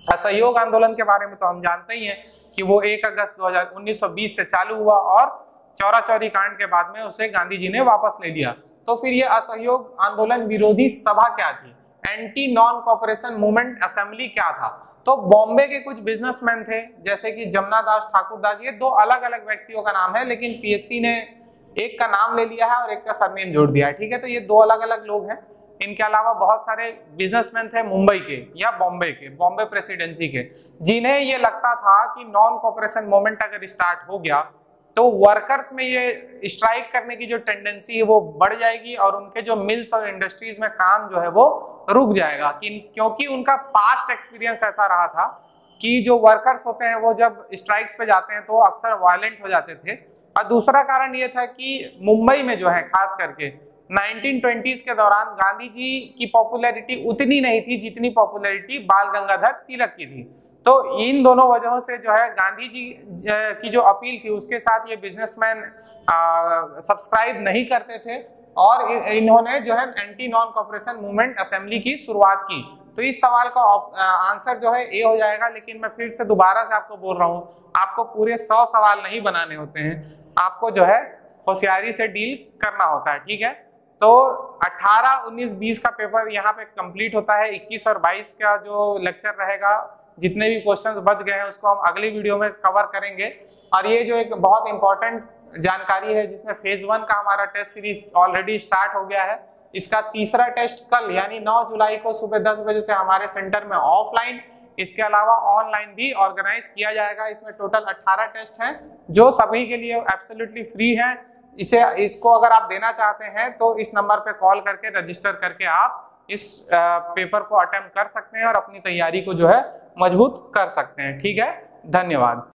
A: असहयोग आंदोलन के बारे में तो हम जानते ही हैं कि वो 1 अगस्त 1920 से चालू हुआ और चौरा चौरी कांड के बाद में उसे गांधी जी ने वापस ले लिया। तो फिर ये असहयोग आंदोलन विरोधी सभा क्या थी? Anti non cooperation movement assembly क्या था? तो बॉम्बे के कुछ बिजनेसमैन थे जैसे कि जमुना दास ठाकुर दास, ये 2 अलग अलग व्यक्तियों का नाम है, लेकिन पीएससी ने एक का नाम ले लिया है और एक का सरनेम जोड़ दिया है। ठीक है, तो ये 2 अलग अलग लोग हैं। इनके अलावा बहुत सारे बिजनेसमैन थे मुंबई के या बॉम्बे के, बॉम्बे प्रेसिडेंसी के, जिन्हें ये लगता था कि नॉन कोऑपरेशन मूवमेंट अगर स्टार्ट हो गया तो वर्कर्स में ये स्ट्राइक करने की जो टेंडेंसी है वो बढ़ जाएगी और उनके जो मिल्स और इंडस्ट्रीज में काम जो है वो रुक जाएगा। क्योंकि उनका पास्ट एक्सपीरियंस ऐसा रहा था कि जो वर्कर्स होते हैं वो जब स्ट्राइक्स पे जाते हैं तो अक्सर वायलेंट हो जाते थे। और दूसरा कारण ये था कि मुंबई में जो है खास करके 1920s के दौरान गांधी जी की पॉपुलैरिटी उतनी नहीं थी जितनी पॉपुलैरिटी बाल गंगाधर तिलक की थी। तो इन दोनों वजहों से जो है गांधी जी की जो अपील थी उसके साथ ये बिजनेसमैन सब्सक्राइब नहीं करते थे और इन्होंने जो है anti non cooperation movement assembly की शुरुआत की। तो इस सवाल का आंसर जो है ए हो जाएगा। लेकिन मैं फिर से दोबारा से आपको बोल रहा हूँ, आपको पूरे 100 सवाल नहीं बनाने होते हैं, आपको जो है होशियारी से डील करना होता है। ठीक है, तो 18, 19, 20 का पेपर यहाँ पे कंप्लीट होता है। 21 और 22 का जो लेक्चर रहेगा, जितने भी क्वेश्चंस बच गए हैं उसको हम अगली वीडियो में कवर करेंगे। और ये जो एक बहुत इंपॉर्टेंट जानकारी है जिसमें फेज 1 का हमारा टेस्ट सीरीज ऑलरेडी स्टार्ट हो गया है, इसका तीसरा टेस्ट कल यानी 9 जुलाई को सुबह 10 बजे से हमारे सेंटर में ऑफलाइन, इसके अलावा ऑनलाइन भी ऑर्गेनाइज किया जाएगा। इसमें टोटल 18 टेस्ट हैं जो सभी के लिए एब्सोल्युटली फ्री है। इसको अगर आप देना चाहते हैं तो इस नंबर पे कॉल करके रजिस्टर करके आप इस पेपर को अटेम्प्ट कर सकते हैं और अपनी तैयारी को जो है मजबूत कर सकते हैं। ठीक है, धन्यवाद।